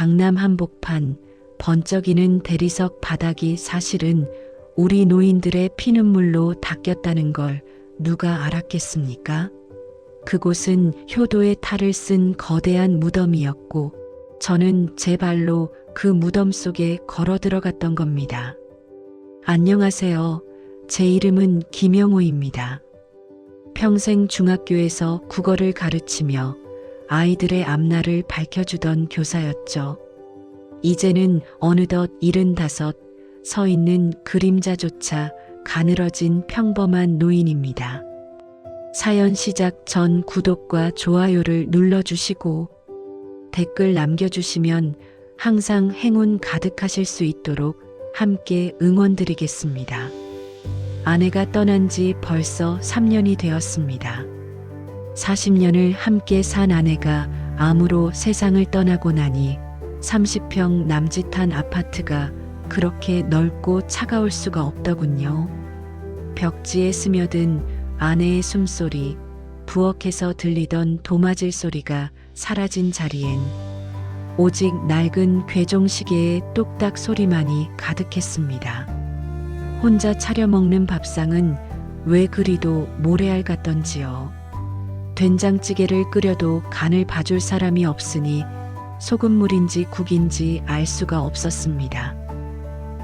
강남 한복판, 번쩍이는 대리석 바닥이 사실은 우리 노인들의 피눈물로 닦였다는 걸 누가 알았겠습니까? 그곳은 효도의 탈을 쓴 거대한 무덤이었고 저는 제 발로 그 무덤 속에 걸어 들어갔던 겁니다. 안녕하세요. 제 이름은 김영호입니다. 평생 중학교에서 국어를 가르치며 아이들의 앞날을 밝혀주던 교사였죠. 이제는 어느덧 75, 서 있는 그림자조차 가늘어진 평범한 노인입니다. 사연 시작 전 구독과 좋아요를 눌러주시고 댓글 남겨주시면 항상 행운 가득하실 수 있도록 함께 응원드리겠습니다. 아내가 떠난 지 벌써 3년이 되었습니다. 40년을 함께 산 아내가 암으로 세상을 떠나고 나니 30평 남짓한 아파트가 그렇게 넓고 차가울 수가 없더군요. 벽지에 스며든 아내의 숨소리, 부엌에서 들리던 도마질 소리가 사라진 자리엔 오직 낡은 괴종시계의 똑딱 소리만이 가득했습니다. 혼자 차려 먹는 밥상은 왜 그리도 모래알 같던지요. 된장찌개를 끓여도 간을 봐줄 사람이 없으니 소금물인지 국인지 알 수가 없었습니다.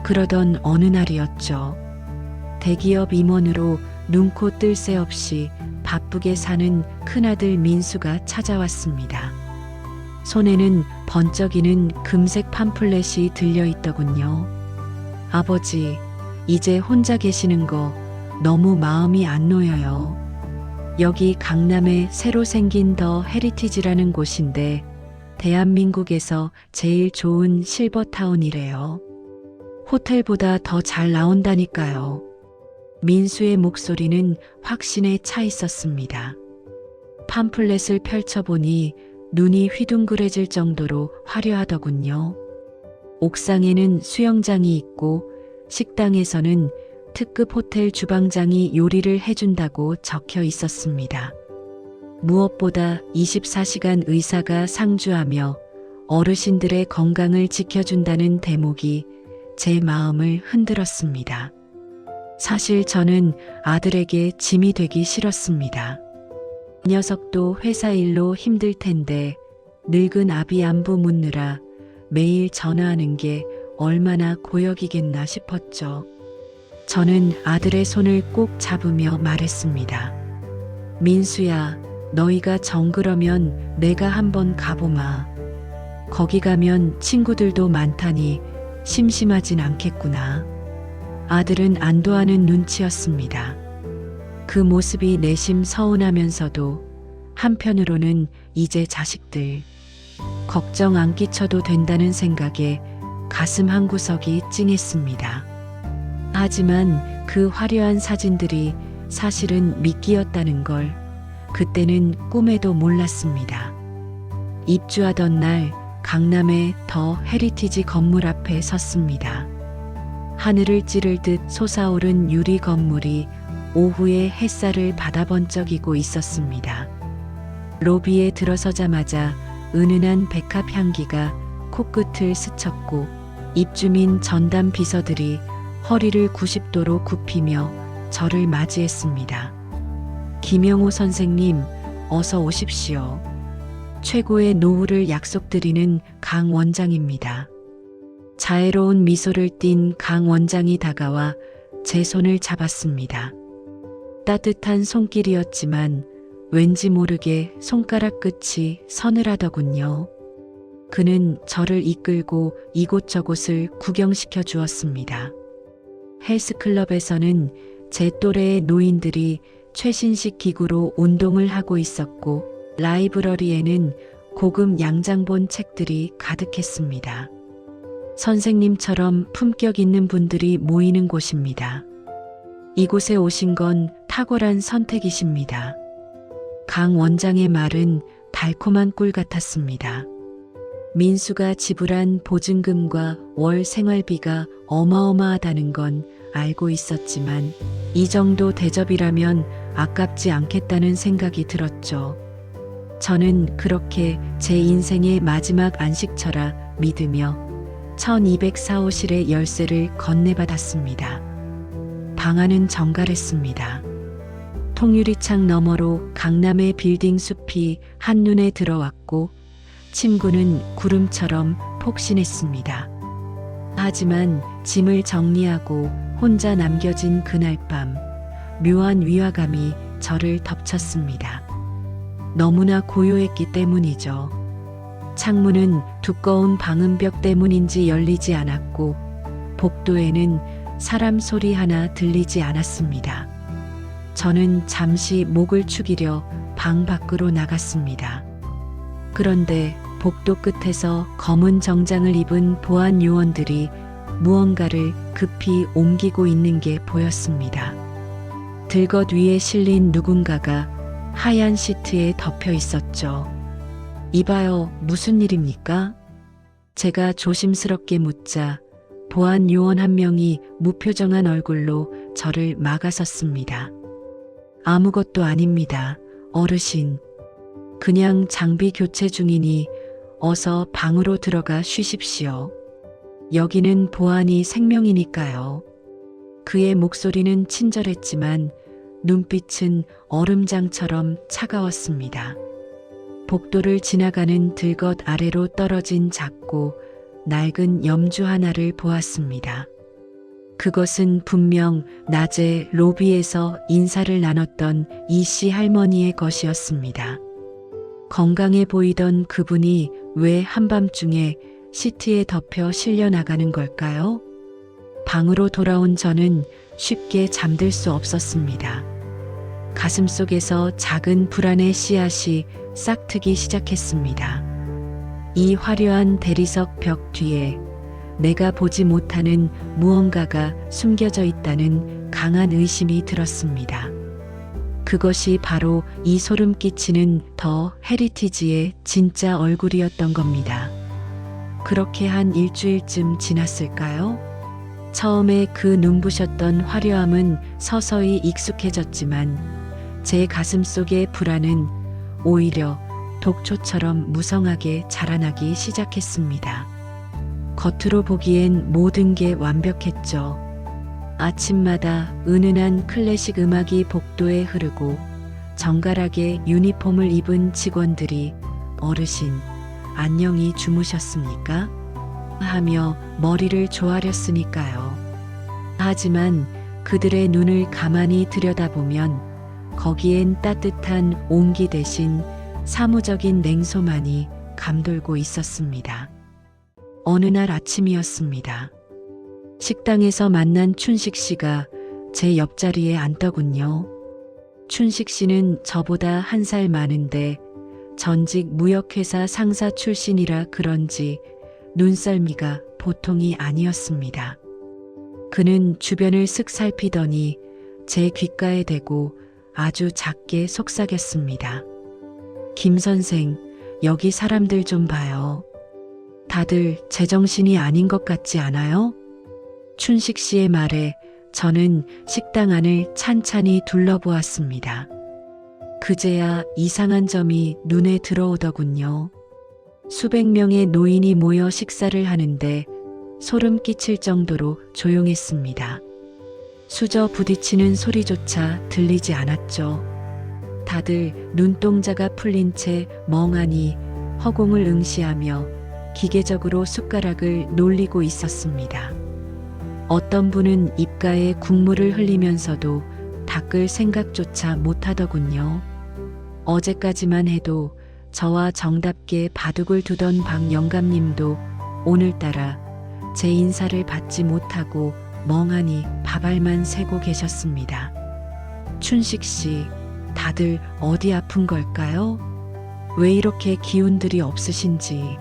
그러던 어느 날이었죠. 대기업 임원으로 눈코 뜰 새 없이 바쁘게 사는 큰아들 민수가 찾아왔습니다. 손에는 번쩍이는 금색 팜플렛이 들려있더군요. 아버지, 이제 혼자 계시는 거 너무 마음이 안 놓여요. 여기 강남에 새로 생긴 더 헤리티지라는 곳인데 대한민국에서 제일 좋은 실버타운이래요. 호텔보다 더 잘 나온다니까요. 민수의 목소리는 확신에 차 있었습니다. 팜플렛을 펼쳐보니 눈이 휘둥그레질 정도로 화려하더군요. 옥상에는 수영장이 있고 식당에서는 특급 호텔 주방장이 요리를 해준다고 적혀 있었습니다. 무엇보다 24시간 의사가 상주하며 어르신들의 건강을 지켜준다는 대목이 제 마음을 흔들었습니다. 사실 저는 아들에게 짐이 되기 싫었습니다. 녀석도 회사 일로 힘들 텐데 늙은 아비 안부 묻느라 매일 전화하는 게 얼마나 고역이겠나 싶었죠. 저는 아들의 손을 꼭 잡으며 말했습니다. 민수야, 너희가 정그러면 내가 한번 가보마. 거기 가면 친구들도 많다니 심심하진 않겠구나. 아들은 안도하는 눈치였습니다. 그 모습이 내심 서운하면서도 한편으로는 이제 자식들 걱정 안 끼쳐도 된다는 생각에 가슴 한구석이 찡했습니다. 하지만 그 화려한 사진들이 사실은 미끼였다는 걸 그때는 꿈에도 몰랐습니다. 입주하던 날 강남의 더 헤리티지 건물 앞에 섰습니다. 하늘을 찌를 듯 솟아오른 유리 건물이 오후의 햇살을 받아 번쩍이고 있었습니다. 로비에 들어서자마자 은은한 백합 향기가 코끝을 스쳤고 입주민 전담 비서들이 허리를 90도로 굽히며 저를 맞이했습니다. 김영호 선생님, 어서 오십시오. 최고의 노후를 약속드리는 강 원장입니다. 자애로운 미소를 띤 강 원장이 다가와 제 손을 잡았습니다. 따뜻한 손길이었지만 왠지 모르게 손가락 끝이 서늘하더군요. 그는 저를 이끌고 이곳저곳을 구경시켜 주었습니다. 헬스클럽에서는 제 또래의 노인들이 최신식 기구로 운동을 하고 있었고 라이브러리에는 고급 양장본 책들이 가득했습니다. 선생님처럼 품격 있는 분들이 모이는 곳입니다. 이곳에 오신 건 탁월한 선택이십니다. 강 원장의 말은 달콤한 꿀 같았습니다. 민수가 지불한 보증금과 월 생활비가 어마어마하다는 건 알고 있었지만 이 정도 대접이라면 아깝지 않겠다는 생각이 들었죠. 저는 그렇게 제 인생의 마지막 안식처라 믿으며 1204호실의 열쇠를 건네받았습니다. 방 안은 정갈했습니다. 통유리창 너머로 강남의 빌딩 숲이 한눈에 들어왔고 침구는 구름처럼 폭신했습니다. 하지만 짐을 정리하고 혼자 남겨진 그날 밤 묘한 위화감이 저를 덮쳤습니다. 너무나 고요했기 때문이죠. 창문은 두꺼운 방음벽 때문인지 열리지 않았고 복도에는 사람 소리 하나 들리지 않았습니다. 저는 잠시 목을 축이려 방 밖으로 나갔습니다. 그런데 복도 끝에서 검은 정장을 입은 보안 요원들이 무언가를 급히 옮기고 있는 게 보였습니다. 들것 위에 실린 누군가가 하얀 시트에 덮여 있었죠. 이봐요, 무슨 일입니까? 제가 조심스럽게 묻자 보안 요원 한 명이 무표정한 얼굴로 저를 막아섰습니다. 아무것도 아닙니다, 어르신. 그냥 장비 교체 중이니 어서 방으로 들어가 쉬십시오. 여기는 보안이 생명이니까요. 그의 목소리는 친절했지만 눈빛은 얼음장처럼 차가웠습니다. 복도를 지나가는 들것 아래로 떨어진 작고 낡은 염주 하나를 보았습니다. 그것은 분명 낮에 로비에서 인사를 나눴던 이씨 할머니의 것이었습니다. 건강해 보이던 그분이 왜 한밤중에 시트에 덮여 실려 나가는 걸까요? 방으로 돌아온 저는 쉽게 잠들 수 없었습니다. 가슴속에서 작은 불안의 씨앗이 싹트기 시작했습니다. 이 화려한 대리석 벽 뒤에 내가 보지 못하는 무언가가 숨겨져 있다는 강한 의심이 들었습니다. 그것이 바로 이 소름 끼치는 더 헤리티지의 진짜 얼굴이었던 겁니다. 그렇게 한 일주일쯤 지났을까요? 처음에 그 눈부셨던 화려함은 서서히 익숙해졌지만 제 가슴 속의 불안은 오히려 독초처럼 무성하게 자라나기 시작했습니다. 겉으로 보기엔 모든 게 완벽했죠. 아침마다 은은한 클래식 음악이 복도에 흐르고 정갈하게 유니폼을 입은 직원들이 어르신, 안녕히 주무셨습니까? 하며 머리를 조아렸으니까요. 하지만 그들의 눈을 가만히 들여다보면 거기엔 따뜻한 온기 대신 사무적인 냉소만이 감돌고 있었습니다. 어느 날 아침이었습니다. 식당에서 만난 춘식 씨가 제 옆자리에 앉더군요. 춘식 씨는 저보다 한 살 많은데 전직 무역회사 상사 출신이라 그런지 눈썰미가 보통이 아니었습니다. 그는 주변을 쓱 살피더니 제 귓가에 대고 아주 작게 속삭였습니다. 김 선생, 여기 사람들 좀 봐요. 다들 제정신이 아닌 것 같지 않아요? 춘식 씨의 말에 저는 식당 안을 찬찬히 둘러보았습니다. 그제야 이상한 점이 눈에 들어오더군요. 수백 명의 노인이 모여 식사를 하는데 소름 끼칠 정도로 조용했습니다. 수저 부딪히는 소리조차 들리지 않았죠. 다들 눈동자가 풀린 채 멍하니 허공을 응시하며 기계적으로 숟가락을 놀리고 있었습니다. 어떤 분은 입가에 국물을 흘리면서도 닦을 생각조차 못하더군요. 어제까지만 해도 저와 정답게 바둑을 두던 박 영감님도 오늘따라 제 인사를 받지 못하고 멍하니 밥알만 세고 계셨습니다. 춘식 씨, 다들 어디 아픈 걸까요? 왜 이렇게 기운들이 없으신지.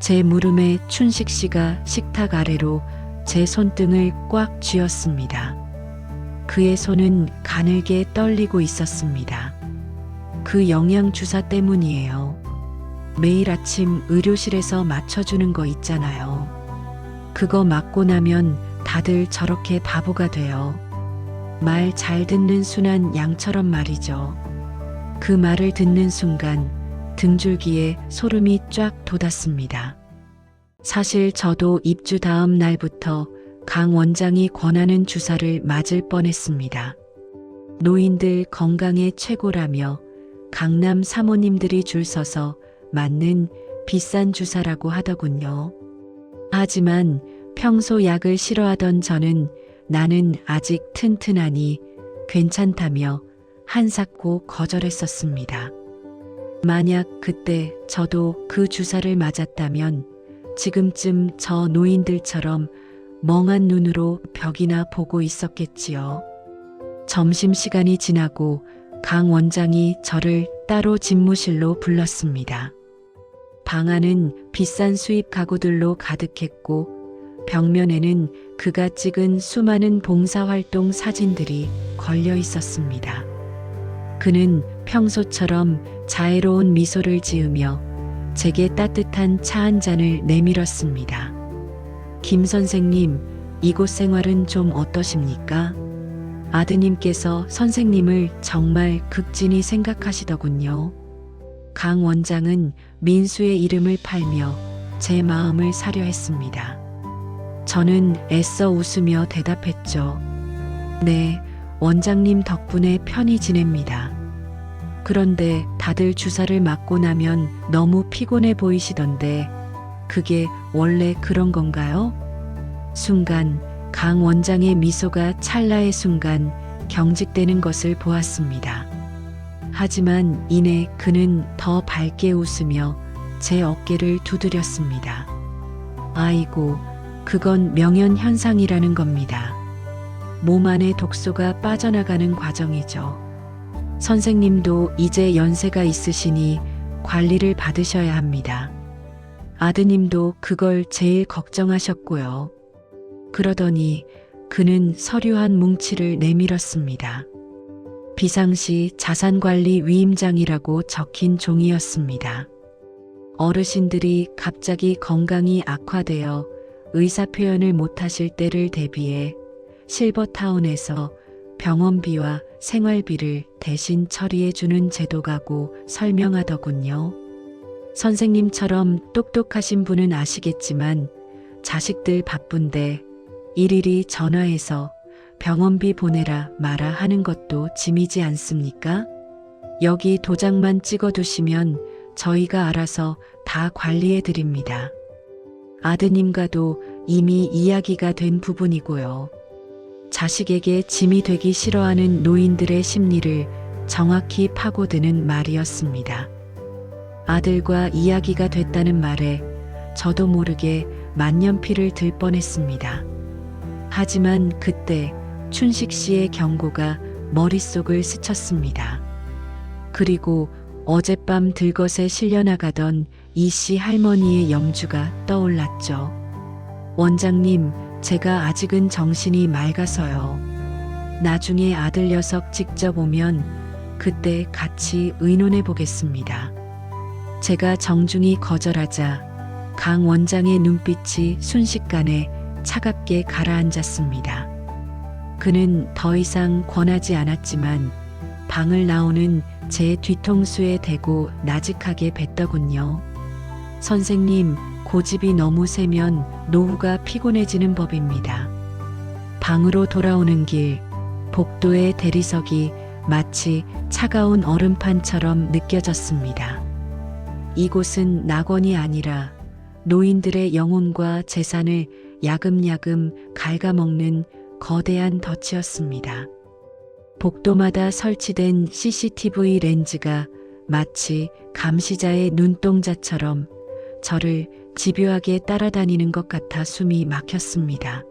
제 무릎에 춘식 씨가 식탁 아래로 제 손등을 꽉 쥐었습니다. 그의 손은 가늘게 떨리고 있었습니다. 그 영양주사 때문이에요. 매일 아침 의료실에서 맞춰주는 거 있잖아요. 그거 맞고 나면 다들 저렇게 바보가 돼요. 말 잘 듣는 순한 양처럼 말이죠. 그 말을 듣는 순간 등줄기에 소름이 쫙 돋았습니다. 사실 저도 입주 다음 날부터 강 원장이 권하는 주사를 맞을 뻔했습니다. 노인들 건강에 최고라며 강남 사모님들이 줄 서서 맞는 비싼 주사라고 하더군요. 하지만 평소 약을 싫어하던 저는 나는 아직 튼튼하니 괜찮다며 한사코 거절했었습니다. 만약 그때 저도 그 주사를 맞았다면 지금쯤 저 노인들처럼 멍한 눈으로 벽이나 보고 있었겠지요. 점심시간이 지나고 강 원장이 저를 따로 집무실로 불렀습니다. 방 안은 비싼 수입 가구들로 가득했고 벽면에는 그가 찍은 수많은 봉사활동 사진들이 걸려 있었습니다. 그는 평소처럼 자애로운 미소를 지으며 제게 따뜻한 차 한 잔을 내밀었습니다. 김 선생님, 이곳 생활은 좀 어떠십니까? 아드님께서 선생님을 정말 극진히 생각하시더군요. 강 원장은 민수의 이름을 팔며 제 마음을 사려 했습니다. 저는 애써 웃으며 대답했죠. 네, 원장님 덕분에 편히 지냅니다. 그런데 다들 주사를 맞고 나면 너무 피곤해 보이시던데 그게 원래 그런 건가요? 순간 강 원장의 미소가 찰나의 순간 경직되는 것을 보았습니다. 하지만 이내 그는 더 밝게 웃으며 제 어깨를 두드렸습니다. 아이고, 그건 명현현상이라는 겁니다. 몸 안에 독소가 빠져나가는 과정이죠. 선생님도 이제 연세가 있으시니 관리를 받으셔야 합니다. 아드님도 그걸 제일 걱정하셨고요. 그러더니 그는 서류 한 뭉치를 내밀었습니다. 비상시 자산관리 위임장이라고 적힌 종이였습니다. 어르신들이 갑자기 건강이 악화되어 의사 표현을 못하실 때를 대비해 실버타운에서 병원비와 생활비를 대신 처리해주는 제도가고 설명하더군요. 선생님처럼 똑똑하신 분은 아시겠지만 자식들 바쁜데 일일이 전화해서 병원비 보내라 마라 하는 것도 짐이지 않습니까? 여기 도장만 찍어두시면 저희가 알아서 다 관리해 드립니다. 아드님과도 이미 이야기가 된 부분이고요. 자식에게 짐이 되기 싫어하는 노인들의 심리를 정확히 파고드는 말이었습니다. 아들과 이야기가 됐다는 말에 저도 모르게 만년필을 들 뻔했습니다. 하지만 그때 춘식 씨의 경고가 머릿속을 스쳤습니다. 그리고 어젯밤 들것에 실려나가던 이 씨 할머니의 염주가 떠올랐죠. 원장님, 제가 아직은 정신이 맑아서요. 나중에 아들 녀석 직접 오면 그때 같이 의논해 보겠습니다. 제가 정중히 거절하자 강 원장의 눈빛이 순식간에 차갑게 가라앉았습니다. 그는 더 이상 권하지 않았지만 방을 나오는 제 뒤통수에 대고 나직하게 뱉더군요. 선생님, 고집이 너무 세면 노후가 피곤해지는 법입니다. 방으로 돌아오는 길, 복도의 대리석이 마치 차가운 얼음판처럼 느껴졌습니다. 이곳은 낙원이 아니라 노인들의 영혼과 재산을 야금야금 갉아먹는 거대한 덫이었습니다. 복도마다 설치된 CCTV 렌즈가 마치 감시자의 눈동자처럼 저를 집요하게 따라다니는 것 같아 숨이 막혔습니다.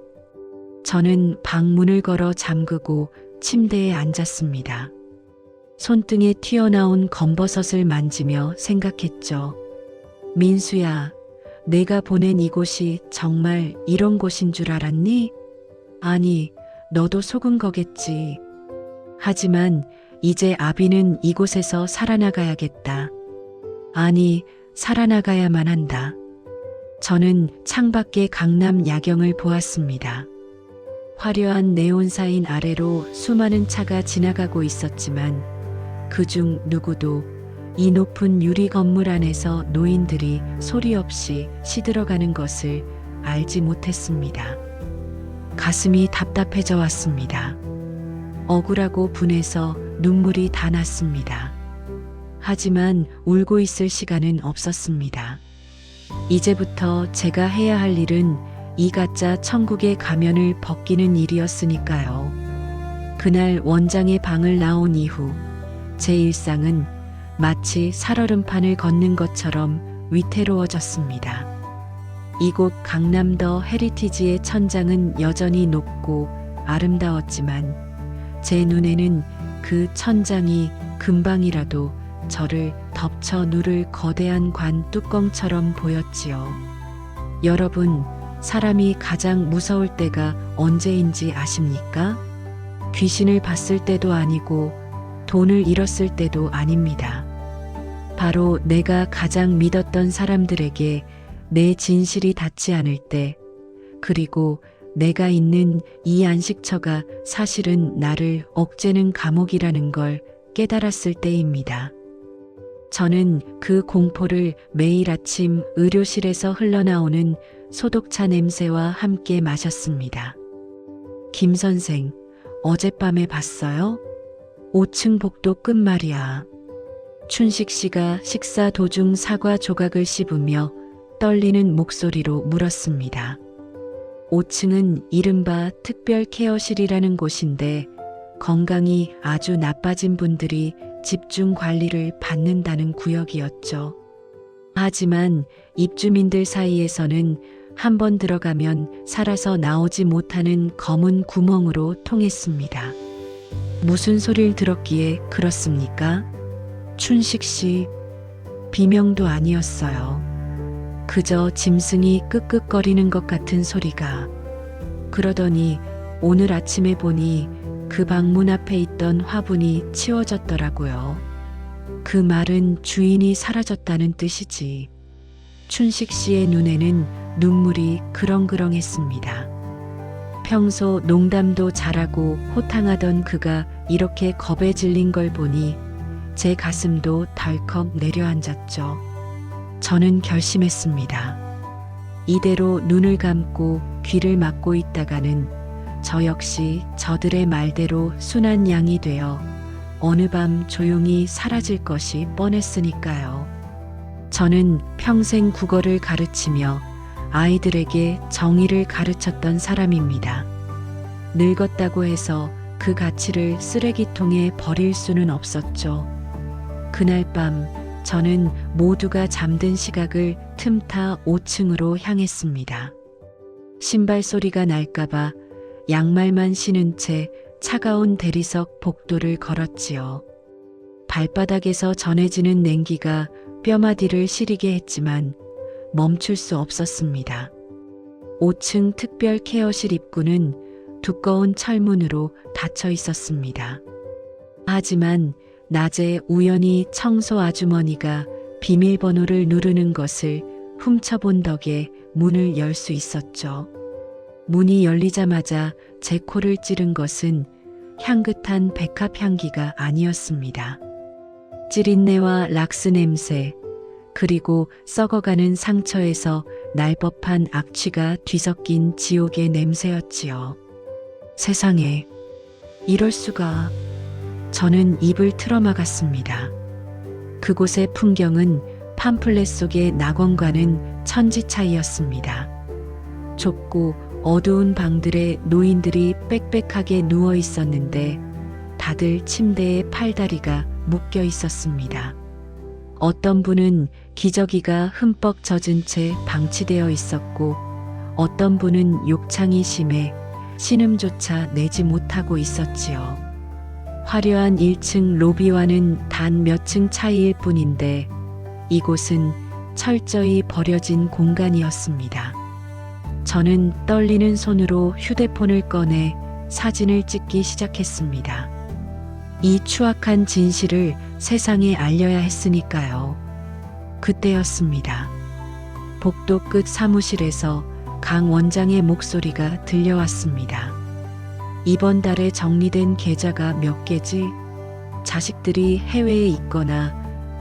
저는 방문을 걸어 잠그고 침대에 앉았습니다. 손등에 튀어나온 검버섯을 만지며 생각했죠. 민수야, 내가 보낸 이곳이 정말 이런 곳인 줄 알았니? 아니, 너도 속은 거겠지. 하지만 이제 아비는 이곳에서 살아나가야겠다. 아니, 살아나가야만 한다. 저는 창밖의 강남 야경을 보았습니다. 화려한 네온사인 아래로 수많은 차가 지나가고 있었지만 그중 누구도 이 높은 유리 건물 안에서 노인들이 소리 없이 시들어가는 것을 알지 못했습니다. 가슴이 답답해져 왔습니다. 억울하고 분해서 눈물이 다 났습니다. 하지만 울고 있을 시간은 없었습니다. 이제부터 제가 해야 할 일은 이 가짜 천국의 가면을 벗기는 일이었으니까요. 그날 원장의 방을 나온 이후 제 일상은 마치 살얼음판을 걷는 것처럼 위태로워졌습니다. 이곳 강남더 헤리티지의 천장은 여전히 높고 아름다웠지만 제 눈에는 그 천장이 금방이라도 저를 덮쳐 누를 거대한 관 뚜껑처럼 보였지요. 여러분, 사람이 가장 무서울 때가 언제인지 아십니까? 귀신을 봤을 때도 아니고 돈을 잃었을 때도 아닙니다. 바로 내가 가장 믿었던 사람들에게 내 진실이 닿지 않을 때, 그리고 내가 있는 이 안식처가 사실은 나를 억제는 감옥이라는 걸 깨달았을 때입니다. 저는 그 공포를 매일 아침 의료실에서 흘러나오는 소독차 냄새와 함께 마셨습니다. 김 선생, 어젯밤에 봤어요? 5층 복도 끝 말이야. 춘식 씨가 식사 도중 사과 조각을 씹으며 떨리는 목소리로 물었습니다. 5층은 이른바 특별 케어실이라는 곳인데 건강이 아주 나빠진 분들이 집중 관리를 받는다는 구역이었죠. 하지만 입주민들 사이에서는 한번 들어가면 살아서 나오지 못하는 검은 구멍으로 통했습니다. 무슨 소리를 들었기에 그렇습니까? 춘식 씨, 비명도 아니었어요. 그저 짐승이 끄끄거리는 것 같은 소리가. 그러더니 오늘 아침에 보니 그 방문 앞에 있던 화분이 치워졌더라고요. 그 말은 주인이 사라졌다는 뜻이지. 춘식 씨의 눈에는 눈물이 그렁그렁했습니다. 평소 농담도 잘하고 호탕하던 그가 이렇게 겁에 질린 걸 보니 제 가슴도 덜컥 내려앉았죠. 저는 결심했습니다. 이대로 눈을 감고 귀를 막고 있다가는 저 역시 저들의 말대로 순한 양이 되어 어느 밤 조용히 사라질 것이 뻔했으니까요. 저는 평생 국어를 가르치며 아이들에게 정의를 가르쳤던 사람입니다. 늙었다고 해서 그 가치를 쓰레기통에 버릴 수는 없었죠. 그날 밤 저는 모두가 잠든 시각을 틈타 5층으로 향했습니다. 신발 소리가 날까봐 양말만 신은 채 차가운 대리석 복도를 걸었지요. 발바닥에서 전해지는 냉기가 뼈마디를 시리게 했지만 멈출 수 없었습니다. 5층 특별 케어실 입구는 두꺼운 철문으로 닫혀 있었습니다. 하지만 낮에 우연히 청소 아주머니가 비밀번호를 누르는 것을 훔쳐본 덕에 문을 열 수 있었죠. 문이 열리자마자 제 코를 찌른 것은 향긋한 백합 향기가 아니었습니다. 찌린내와 락스 냄새, 그리고 썩어가는 상처에서 날 법한 악취가 뒤섞인 지옥의 냄새였지요. 세상에, 이럴 수가. 저는 입을 틀어막았습니다. 그곳의 풍경은 팜플렛 속의 낙원과는 천지 차이였습니다. 좁고 어두운 방들에 노인들이 빽빽하게 누워 있었는데 다들 침대에 팔다리가 묶여 있었습니다. 어떤 분은 기저귀가 흠뻑 젖은 채 방치되어 있었고 어떤 분은 욕창이 심해 신음조차 내지 못하고 있었지요. 화려한 1층 로비와는 단 몇 층 차이일 뿐인데 이곳은 철저히 버려진 공간이었습니다. 저는 떨리는 손으로 휴대폰을 꺼내 사진을 찍기 시작했습니다. 이 추악한 진실을 세상에 알려야 했으니까요. 그때였습니다. 복도 끝 사무실에서 강 원장의 목소리가 들려왔습니다. 이번 달에 정리된 계좌가 몇 개지? 자식들이 해외에 있거나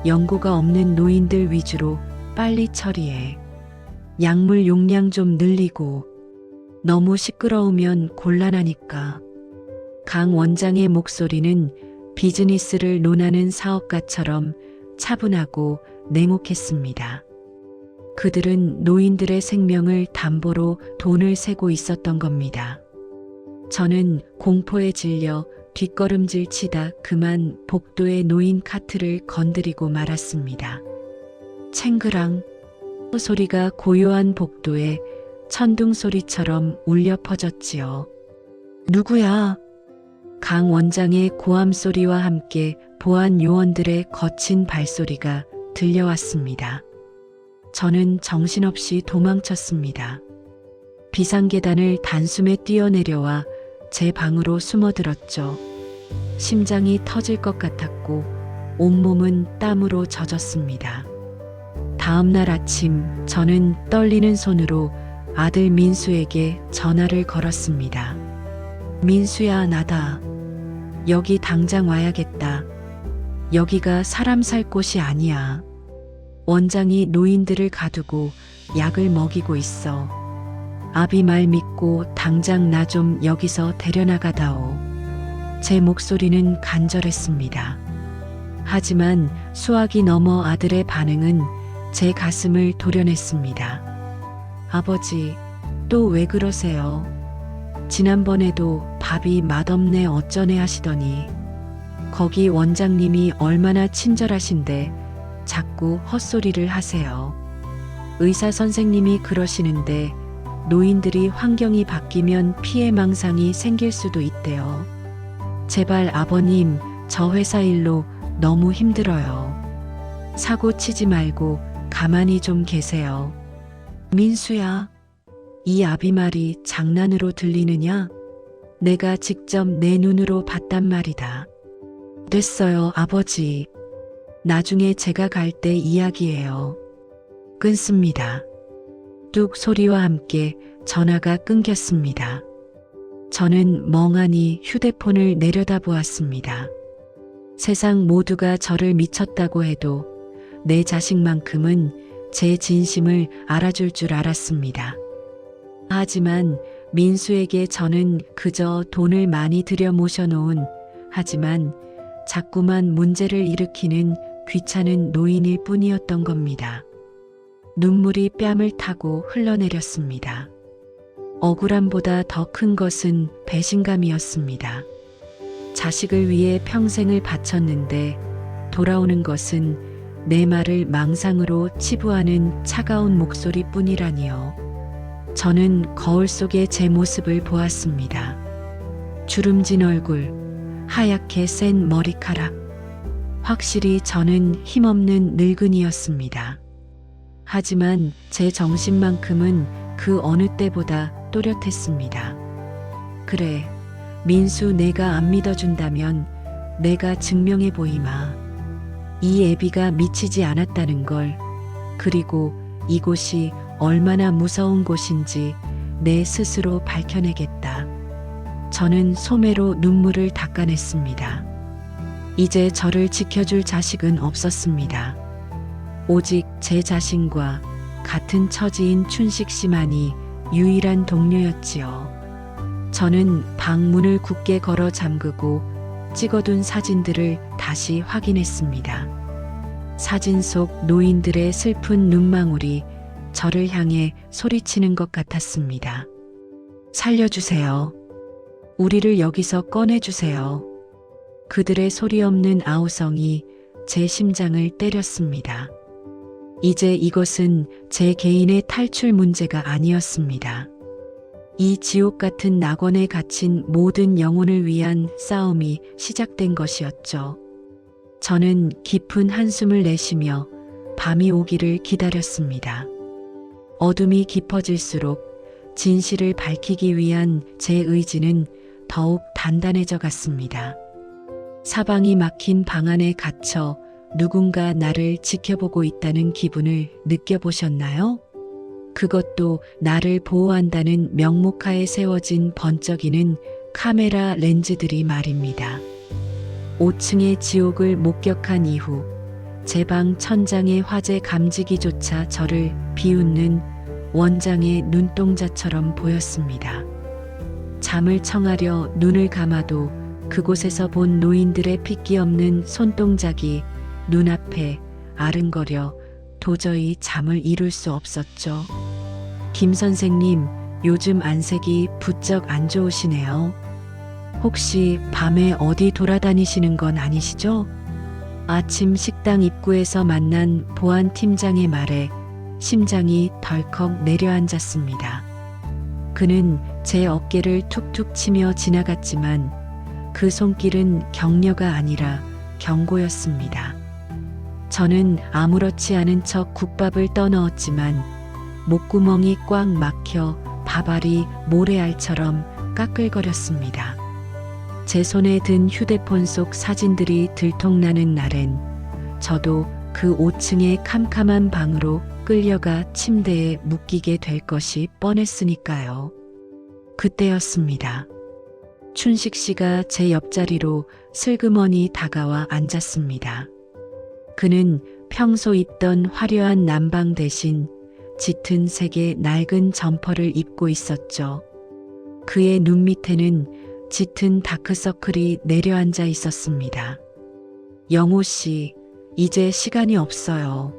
연고가 없는 노인들 위주로 빨리 처리해. 약물 용량 좀 늘리고. 너무 시끄러우면 곤란하니까. 강 원장의 목소리는 비즈니스를 논하는 사업가처럼 차분하고 냉혹했습니다. 그들은 노인들의 생명을 담보로 돈을 세고 있었던 겁니다. 저는 공포에 질려 뒷걸음질 치다 그만 복도에 놓인 카트를 건드리고 말았습니다. 챙그랑 소리가 고요한 복도에 천둥 소리처럼 울려 퍼졌지요. 누구야? 강 원장의 고함 소리와 함께 보안 요원들의 거친 발소리가 들려왔습니다. 저는 정신없이 도망쳤습니다. 비상계단을 단숨에 뛰어내려와 제 방으로 숨어들었죠. 심장이 터질 것 같았고 온몸은 땀으로 젖었습니다. 다음 날 아침 저는 떨리는 손으로 아들 민수에게 전화를 걸었습니다. 민수야, 나다. 여기 당장 와야겠다. 여기가 사람 살 곳이 아니야. 원장이 노인들을 가두고 약을 먹이고 있어. 아비 말 믿고 당장 나 좀 여기서 데려나가다오. 제 목소리는 간절했습니다. 하지만 수학이 넘어 아들의 반응은 제 가슴을 도려냈습니다. 아버지, 또 왜 그러세요? 지난번에도 밥이 맛없네 어쩌네 하시더니 거기 원장님이 얼마나 친절하신데 자꾸 헛소리를 하세요. 의사 선생님이 그러시는데 노인들이 환경이 바뀌면 피해망상이 생길 수도 있대요. 제발 아버님, 저 회사 일로 너무 힘들어요. 사고 치지 말고 가만히 좀 계세요. 민수야, 이 아비 말이 장난으로 들리느냐? 내가 직접 내 눈으로 봤단 말이다. 됐어요, 아버지. 나중에 제가 갈 때 이야기해요. 끊습니다. 뚝 소리와 함께 전화가 끊겼습니다. 저는 멍하니 휴대폰을 내려다보았습니다. 세상 모두가 저를 미쳤다고 해도 내 자식만큼은 제 진심을 알아줄 줄 알았습니다. 하지만 민수에게 저는 그저 돈을 많이 들여 모셔놓은 하지만 자꾸만 문제를 일으키는 귀찮은 노인일 뿐이었던 겁니다. 눈물이 뺨을 타고 흘러내렸습니다. 억울함보다 더 큰 것은 배신감이었습니다. 자식을 위해 평생을 바쳤는데 돌아오는 것은 내 말을 망상으로 치부하는 차가운 목소리뿐이라니요. 저는 거울 속에 제 모습을 보았습니다. 주름진 얼굴, 하얗게 센 머리카락. 확실히 저는 힘없는 늙은이였습니다. 하지만 제 정신만큼은 그 어느 때보다 또렷했습니다. 그래, 민수 내가 안 믿어준다면 내가 증명해 보이마. 이 애비가 미치지 않았다는 걸, 그리고 이곳이 얼마나 무서운 곳인지 내 스스로 밝혀내겠다. 저는 소매로 눈물을 닦아냈습니다. 이제 저를 지켜줄 자식은 없었습니다. 오직 제 자신과 같은 처지인 춘식 씨만이 유일한 동료였지요. 저는 방문을 굳게 걸어 잠그고 찍어둔 사진들을 다시 확인했습니다. 사진 속 노인들의 슬픈 눈망울이 저를 향해 소리치는 것 같았습니다. 살려주세요. 우리를 여기서 꺼내주세요. 그들의 소리 없는 아우성이 제 심장을 때렸습니다. 이제 이것은 제 개인의 탈출 문제가 아니었습니다. 이 지옥 같은 낙원에 갇힌 모든 영혼을 위한 싸움이 시작된 것이었죠. 저는 깊은 한숨을 내쉬며 밤이 오기를 기다렸습니다. 어둠이 깊어질수록 진실을 밝히기 위한 제 의지는 더욱 단단해져 갔습니다. 사방이 막힌 방 안에 갇혀 누군가 나를 지켜보고 있다는 기분을 느껴보셨나요? 그것도 나를 보호한다는 명목하에 세워진 번쩍이는 카메라 렌즈들이 말입니다. 5층의 지옥을 목격한 이후 제 방 천장의 화재 감지기조차 저를 비웃는 원장의 눈동자처럼 보였습니다. 잠을 청하려 눈을 감아도 그곳에서 본 노인들의 핏기 없는 손동작이 눈앞에 아른거려 도저히 잠을 이룰 수 없었죠. 김 선생님, 요즘 안색이 부쩍 안 좋으시네요. 혹시 밤에 어디 돌아다니시는 건 아니시죠? 아침 식당 입구에서 만난 보안 팀장의 말에 심장이 덜컥 내려앉았습니다. 그는 제 어깨를 툭툭 치며 지나갔지만 그 손길은 격려가 아니라 경고였습니다. 저는 아무렇지 않은 척 국밥을 떠넣었지만 목구멍이 꽉 막혀 밥알이 모래알처럼 까끌거렸습니다. 제 손에 든 휴대폰 속 사진들이 들통나는 날엔 저도 그 5층의 캄캄한 방으로 끌려가 침대에 묶이게 될 것이 뻔했으니까요. 그때였습니다. 춘식 씨가 제 옆자리로 슬그머니 다가와 앉았습니다. 그는 평소 입던 화려한 남방 대신 짙은 색의 낡은 점퍼를 입고 있었죠. 그의 눈 밑에는 짙은 다크서클이 내려앉아 있었습니다. 영호 씨, 이제 시간이 없어요.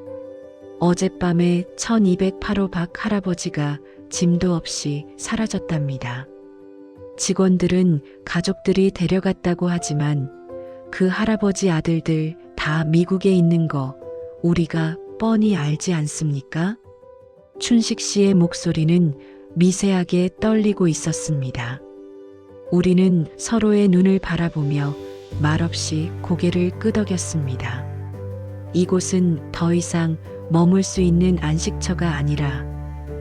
어젯밤에 1208호 박 할아버지가 짐도 없이 사라졌답니다. 직원들은 가족들이 데려갔다고 하지만 그 할아버지 아들들 다 미국에 있는 거 우리가 뻔히 알지 않습니까? 춘식 씨의 목소리는 미세하게 떨리고 있었습니다. 우리는 서로의 눈을 바라보며 말없이 고개를 끄덕였습니다. 이곳은 더 이상 머물 수 있는 안식처가 아니라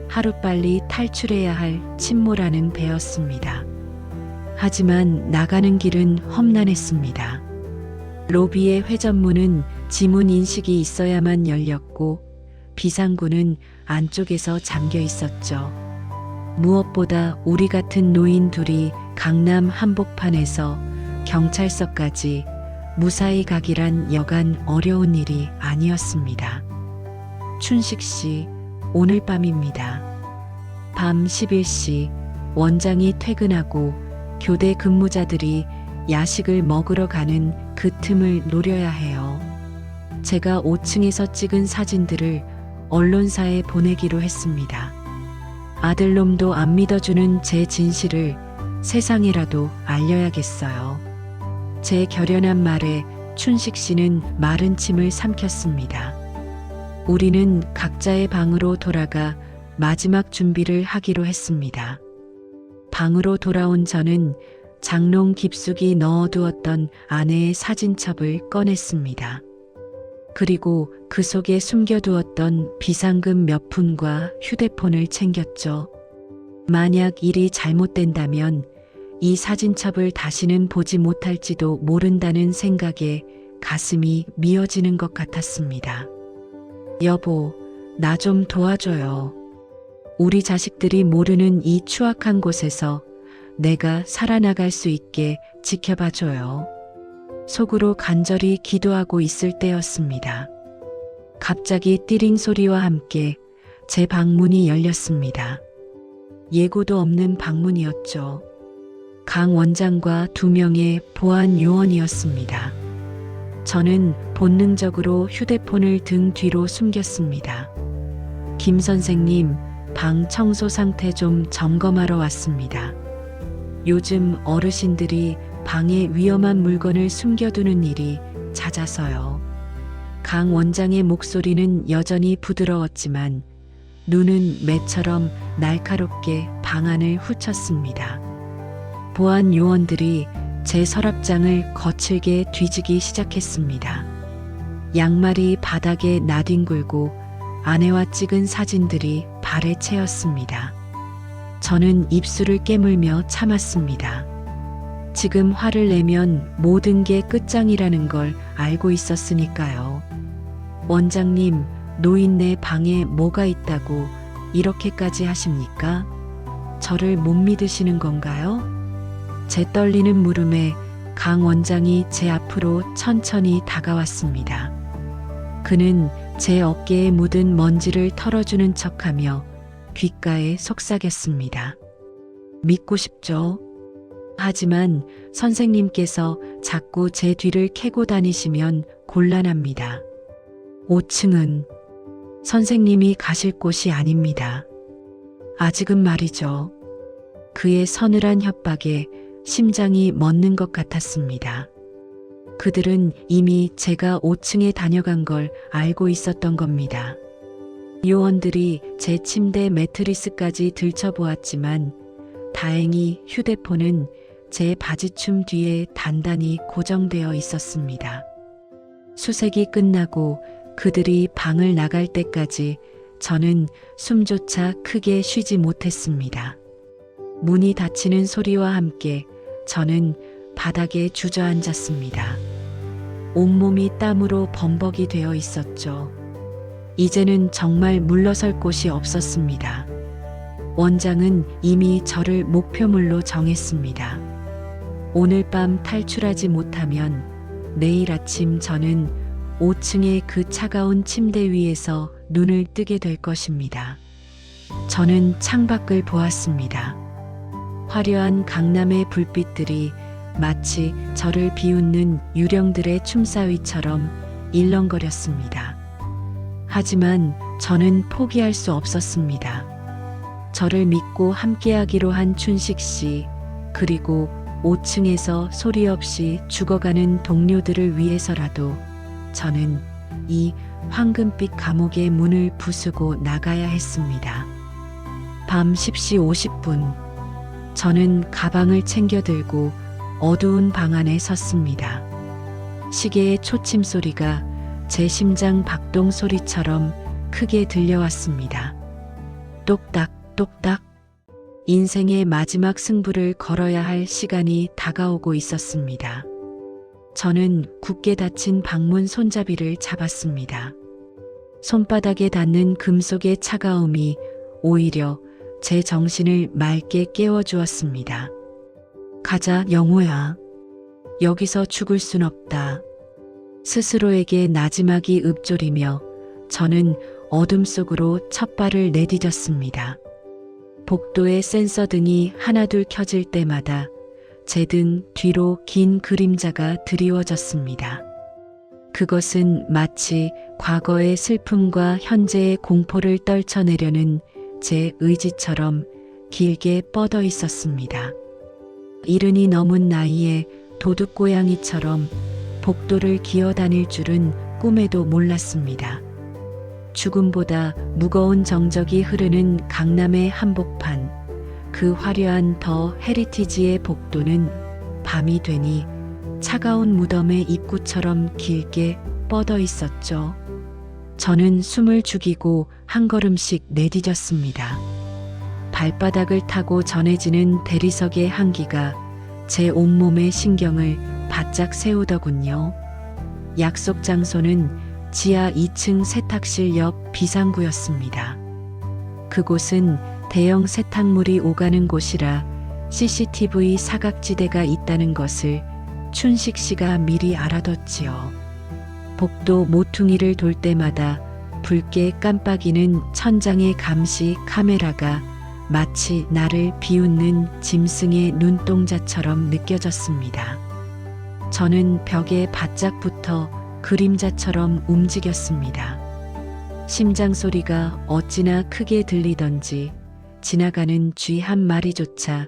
하루빨리 탈출해야 할 침몰하는 배였습니다. 하지만 나가는 길은 험난했습니다. 로비의 회전문은 지문 인식이 있어야만 열렸고 비상구는 안쪽에서 잠겨 있었죠. 무엇보다 우리 같은 노인 둘이 강남 한복판에서 경찰서까지 무사히 가기란 여간 어려운 일이 아니었습니다. 춘식 씨, 오늘 밤입니다. 밤 11시 원장이 퇴근하고 교대 근무자들이 야식을 먹으러 가는 그 틈을 노려야 해요. 제가 5층에서 찍은 사진들을 언론사에 보내기로 했습니다. 아들놈도 안 믿어주는 제 진실을 세상에라도 알려야겠어요. 제 결연한 말에 춘식 씨는 마른 침을 삼켰습니다. 우리는 각자의 방으로 돌아가 마지막 준비를 하기로 했습니다. 방으로 돌아온 저는 장롱 깊숙이 넣어두었던 아내의 사진첩을 꺼냈습니다. 그리고 그 속에 숨겨두었던 비상금 몇 푼과 휴대폰을 챙겼죠. 만약 일이 잘못된다면 이 사진첩을 다시는 보지 못할지도 모른다는 생각에 가슴이 미어지는 것 같았습니다. 여보, 나 좀 도와줘요. 우리 자식들이 모르는 이 추악한 곳에서 내가 살아나갈 수 있게 지켜봐줘요. 속으로 간절히 기도하고 있을 때였습니다. 갑자기 띠링 소리와 함께 제 방문이 열렸습니다. 예고도 없는 방문이었죠. 강 원장과 2명의 보안 요원이었습니다. 저는 본능적으로 휴대폰을 등 뒤로 숨겼습니다. 김 선생님, 방 청소 상태 좀 점검하러 왔습니다. 요즘 어르신들이 방에 위험한 물건을 숨겨두는 일이 잦아서요. 강 원장의 목소리는 여전히 부드러웠지만 눈은 매처럼 날카롭게 방안을 훑었습니다. 보안 요원들이 제 서랍장을 거칠게 뒤지기 시작했습니다. 양말이 바닥에 나뒹굴고 아내와 찍은 사진들이 발에 채였습니다. 저는 입술을 깨물며 참았습니다. 지금 화를 내면 모든 게 끝장이라는 걸 알고 있었으니까요. 원장님, 노인네 방에 뭐가 있다고 이렇게까지 하십니까? 저를 못 믿으시는 건가요? 제 떨리는 물음에 강 원장이 제 앞으로 천천히 다가왔습니다. 그는 제 어깨에 묻은 먼지를 털어주는 척하며 귓가에 속삭였습니다. 믿고 싶죠? 하지만 선생님께서 자꾸 제 뒤를 캐고 다니시면 곤란합니다. 5층은 선생님이 가실 곳이 아닙니다. 아직은 말이죠. 그의 서늘한 협박에 심장이 멎는 것 같았습니다. 그들은 이미 제가 5층에 다녀간 걸 알고 있었던 겁니다. 요원들이 제 침대 매트리스까지 들춰보았지만 다행히 휴대폰은 제 바지춤 뒤에 단단히 고정되어 있었습니다. 수색이 끝나고 그들이 방을 나갈 때까지 저는 숨조차 크게 쉬지 못했습니다. 문이 닫히는 소리와 함께 저는 바닥에 주저앉았습니다. 온몸이 땀으로 범벅이 되어 있었죠. 이제는 정말 물러설 곳이 없었습니다. 원장은 이미 저를 목표물로 정했습니다. 오늘 밤 탈출하지 못하면 내일 아침 저는 5층의 그 차가운 침대 위에서 눈을 뜨게 될 것입니다. 저는 창밖을 보았습니다. 화려한 강남의 불빛들이 마치 저를 비웃는 유령들의 춤사위처럼 일렁거렸습니다. 하지만 저는 포기할 수 없었습니다. 저를 믿고 함께하기로 한 춘식 씨, 그리고 5층에서 소리 없이 죽어가는 동료들을 위해서라도 저는 이 황금빛 감옥의 문을 부수고 나가야 했습니다. 밤 10시 50분, 저는 가방을 챙겨 들고 어두운 방 안에 섰습니다. 시계의 초침 소리가 제 심장 박동 소리처럼 크게 들려왔습니다. 똑딱 똑딱. 인생의 마지막 승부를 걸어야 할 시간이 다가오고 있었습니다. 저는 굳게 닫힌 방문 손잡이를 잡았습니다. 손바닥에 닿는 금속의 차가움이 오히려 제 정신을 맑게 깨워주었습니다. 가자, 영호야. 여기서 죽을 순 없다. 스스로에게 나지막이 읊조리며 저는 어둠 속으로 첫 발을 내디뎠습니다. 복도의 센서 등이 하나둘 켜질 때마다 제 등 뒤로 긴 그림자가 드리워졌습니다. 그것은 마치 과거의 슬픔과 현재의 공포를 떨쳐내려는 제 의지처럼 길게 뻗어 있었습니다. 이른이 넘은 나이에 도둑고양이처럼 복도를 기어다닐 줄은 꿈에도 몰랐습니다. 죽음보다 무거운 정적이 흐르는 강남의 한복판, 그 화려한 더 헤리티지의 복도는 밤이 되니 차가운 무덤의 입구처럼 길게 뻗어 있었죠. 저는 숨을 죽이고 한 걸음씩 내디뎠습니다. 발바닥을 타고 전해지는 대리석의 향기가 제 온몸의 신경을 바짝 세우더군요. 약속 장소는 지하 2층 세탁실 옆 비상구였습니다. 그곳은 대형 세탁물이 오가는 곳이라 CCTV 사각지대가 있다는 것을 춘식 씨가 미리 알아뒀지요. 복도 모퉁이를 돌 때마다 붉게 깜빡이는 천장의 감시 카메라가 마치 나를 비웃는 짐승의 눈동자처럼 느껴졌습니다. 저는 벽에 바짝 붙어 그림자처럼 움직였습니다. 심장 소리가 어찌나 크게 들리던지 지나가는 쥐 한 마리조차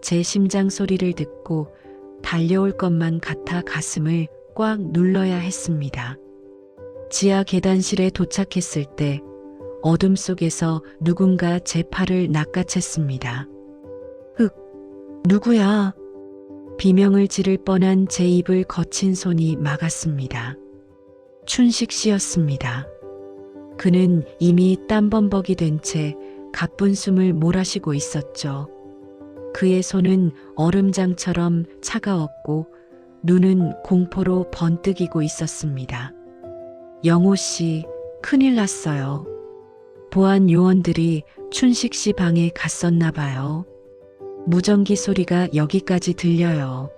제 심장 소리를 듣고 달려올 것만 같아 가슴을 꽉 눌러야 했습니다. 지하 계단실에 도착했을 때 어둠 속에서 누군가 제 팔을 낚아챘습니다. 누구야? 비명을 지를 뻔한 제 입을 거친 손이 막았습니다. 춘식 씨였습니다. 그는 이미 땀범벅이 된 채 가쁜 숨을 몰아쉬고 있었죠. 그의 손은 얼음장처럼 차가웠고 눈은 공포로 번뜩이고 있었습니다. 영호 씨, 큰일 났어요. 보안 요원들이 춘식 씨 방에 갔었나 봐요. 무전기 소리가 여기까지 들려요.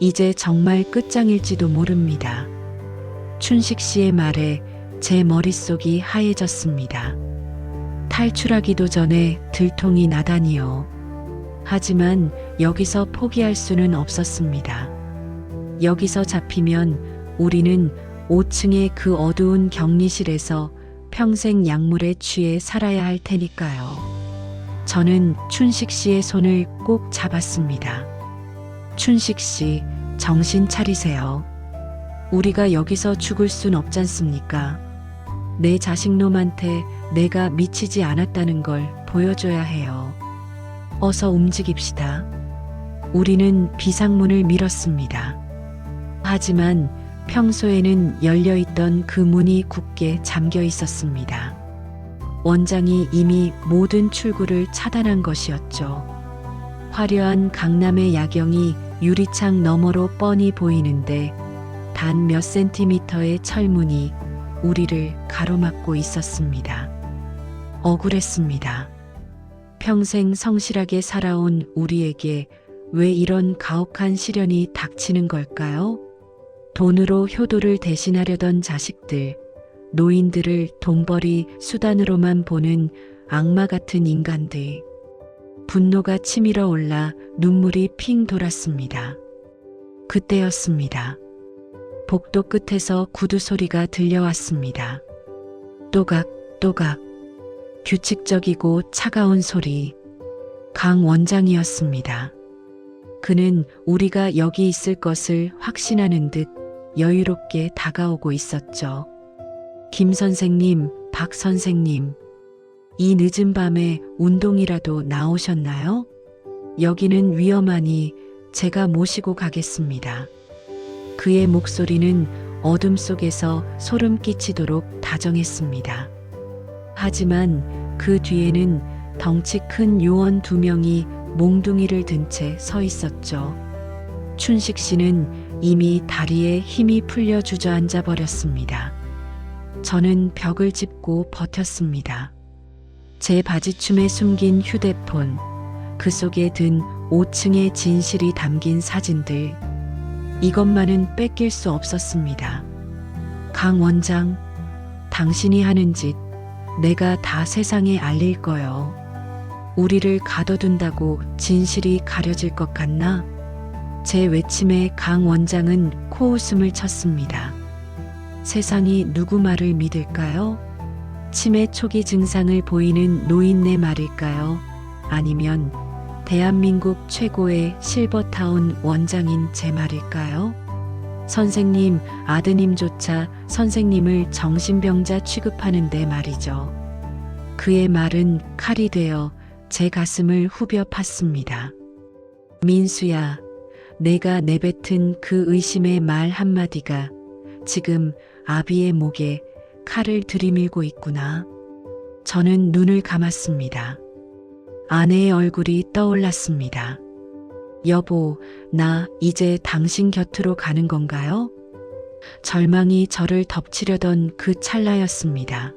이제 정말 끝장일지도 모릅니다. 춘식 씨의 말에 제 머릿속이 하얘졌습니다. 탈출하기도 전에 들통이 나다니요. 하지만 여기서 포기할 수는 없었습니다. 여기서 잡히면 우리는 5층의 그 어두운 격리실에서 평생 약물에 취해 살아야 할 테니까요. 저는 춘식 씨의 손을 꼭 잡았습니다. 춘식 씨, 정신 차리세요. 우리가 여기서 죽을 순 없잖습니까? 내 자식놈한테 내가 미치지 않았다는 걸 보여줘야 해요. 어서 움직입시다. 우리는 비상문을 밀었습니다. 하지만 평소에는 열려있던 그 문이 굳게 잠겨 있었습니다. 원장이 이미 모든 출구를 차단한 것이었죠. 화려한 강남의 야경이 유리창 너머로 뻔히 보이는데 단 몇 센티미터의 철문이 우리를 가로막고 있었습니다. 억울했습니다. 평생 성실하게 살아온 우리에게 왜 이런 가혹한 시련이 닥치는 걸까요? 돈으로 효도를 대신하려던 자식들, 노인들을 돈벌이 수단으로만 보는 악마 같은 인간들. 분노가 치밀어 올라 눈물이 핑 돌았습니다. 그때였습니다. 복도 끝에서 구두 소리가 들려왔습니다. 또각또각. 규칙적이고 차가운 소리. 강 원장이었습니다. 그는 우리가 여기 있을 것을 확신하는 듯 여유롭게 다가오고 있었죠. 김 선생님, 박 선생님. 이 늦은 밤에 운동이라도 나오셨나요? 여기는 위험하니 제가 모시고 가겠습니다. 그의 목소리는 어둠 속에서 소름 끼치도록 다정했습니다. 하지만 그 뒤에는 덩치 큰 요원 2명이 몽둥이를 든 채 서 있었죠. 춘식 씨는 이미 다리에 힘이 풀려 주저앉아 버렸습니다. 저는 벽을 짚고 버텼습니다. 제 바지춤에 숨긴 휴대폰, 그 속에 든 5층의 진실이 담긴 사진들, 이것만은 뺏길 수 없었습니다. 강 원장, 당신이 하는 짓 내가 다 세상에 알릴 거요. 우리를 가둬둔다고 진실이 가려질 것 같나? 제 외침에 강 원장은 코웃음을 쳤습니다. 세상이 누구 말을 믿을까요? 치매 초기 증상을 보이는 노인네 말일까요? 아니면 대한민국 최고의 실버타운 원장인 제 말일까요? 선생님, 아드님조차 선생님을 정신병자 취급하는데 말이죠. 그의 말은 칼이 되어 제 가슴을 후벼 팠습니다. 민수야, 내가 내뱉은 그 의심의 말 한마디가 지금 아비의 목에 칼을 들이밀고 있구나. 저는 눈을 감았습니다. 아내의 얼굴이 떠올랐습니다. 여보, 나 이제 당신 곁으로 가는 건가요? 절망이 저를 덮치려던 그 찰나였습니다.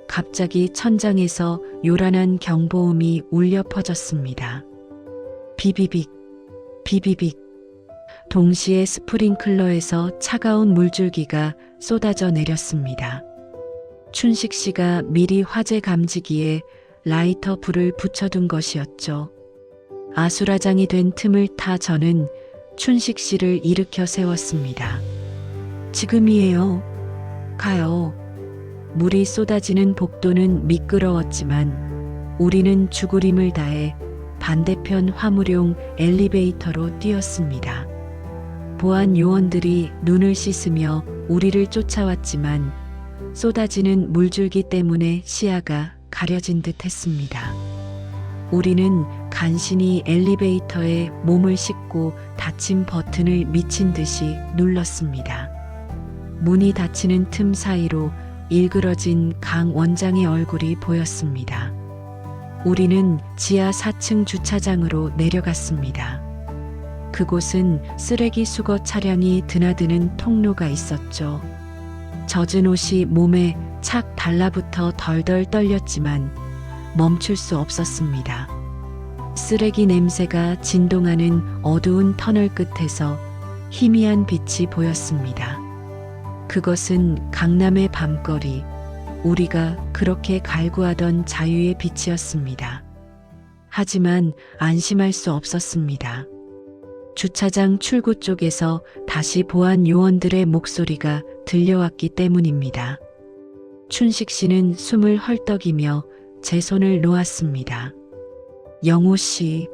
갑자기 천장에서 요란한 경보음이 울려 퍼졌습니다. 비비빅, 비비빅. 동시에 스프링클러에서 차가운 물줄기가 쏟아져 내렸습니다. 춘식 씨가 미리 화재 감지기에 라이터 불을 붙여둔 것이었죠. 아수라장이 된 틈을 타 저는 춘식 씨를 일으켜 세웠습니다. 지금이에요. 가요. 물이 쏟아지는 복도는 미끄러웠지만 우리는 죽으림을 다해 반대편 화물용 엘리베이터로 뛰었습니다. 보안 요원들이 눈을 씻으며 우리를 쫓아왔지만 쏟아지는 물줄기 때문에 시야가 가려진 듯 했습니다. 우리는 간신히 엘리베이터에 몸을 싣고 닫힌 버튼을 미친 듯이 눌렀습니다. 문이 닫히는 틈 사이로 일그러진 강 원장의 얼굴이 보였습니다. 우리는 지하 4층 주차장으로 내려갔습니다. 그곳은 쓰레기 수거 차량이 드나드는 통로가 있었죠. 젖은 옷이 몸에 착 달라붙어 덜덜 떨렸지만 멈출 수 없었습니다. 쓰레기 냄새가 진동하는 어두운 터널 끝에서 희미한 빛이 보였습니다. 그것은 강남의 밤거리, 우리가 그렇게 갈구하던 자유의 빛이었습니다. 하지만 안심할 수 없었습니다. 주차장 출구 쪽에서 다시 보안 요원들의 목소리가 들려왔기 때문입니다. 춘식 씨는 숨을 헐떡이며 제 손을 놓았습니다. 영호 씨,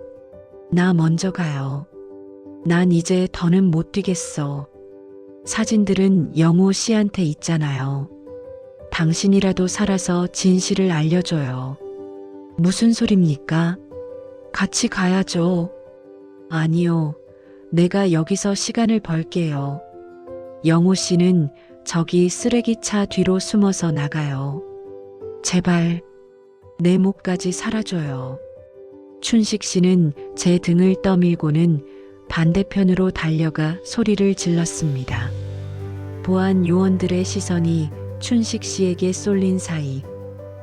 나 먼저 가요. 난 이제 더는 못 뛰겠어. 사진들은 영호 씨한테 있잖아요. 당신이라도 살아서 진실을 알려줘요. 무슨 소립니까? 같이 가야죠. 아니요. 내가 여기서 시간을 벌게요. 영호 씨는 저기 쓰레기차 뒤로 숨어서 나가요. 제발 내 목까지 살아줘요. 춘식 씨는 제 등을 떠밀고는 반대편으로 달려가 소리를 질렀습니다. 보안 요원들의 시선이 춘식 씨에게 쏠린 사이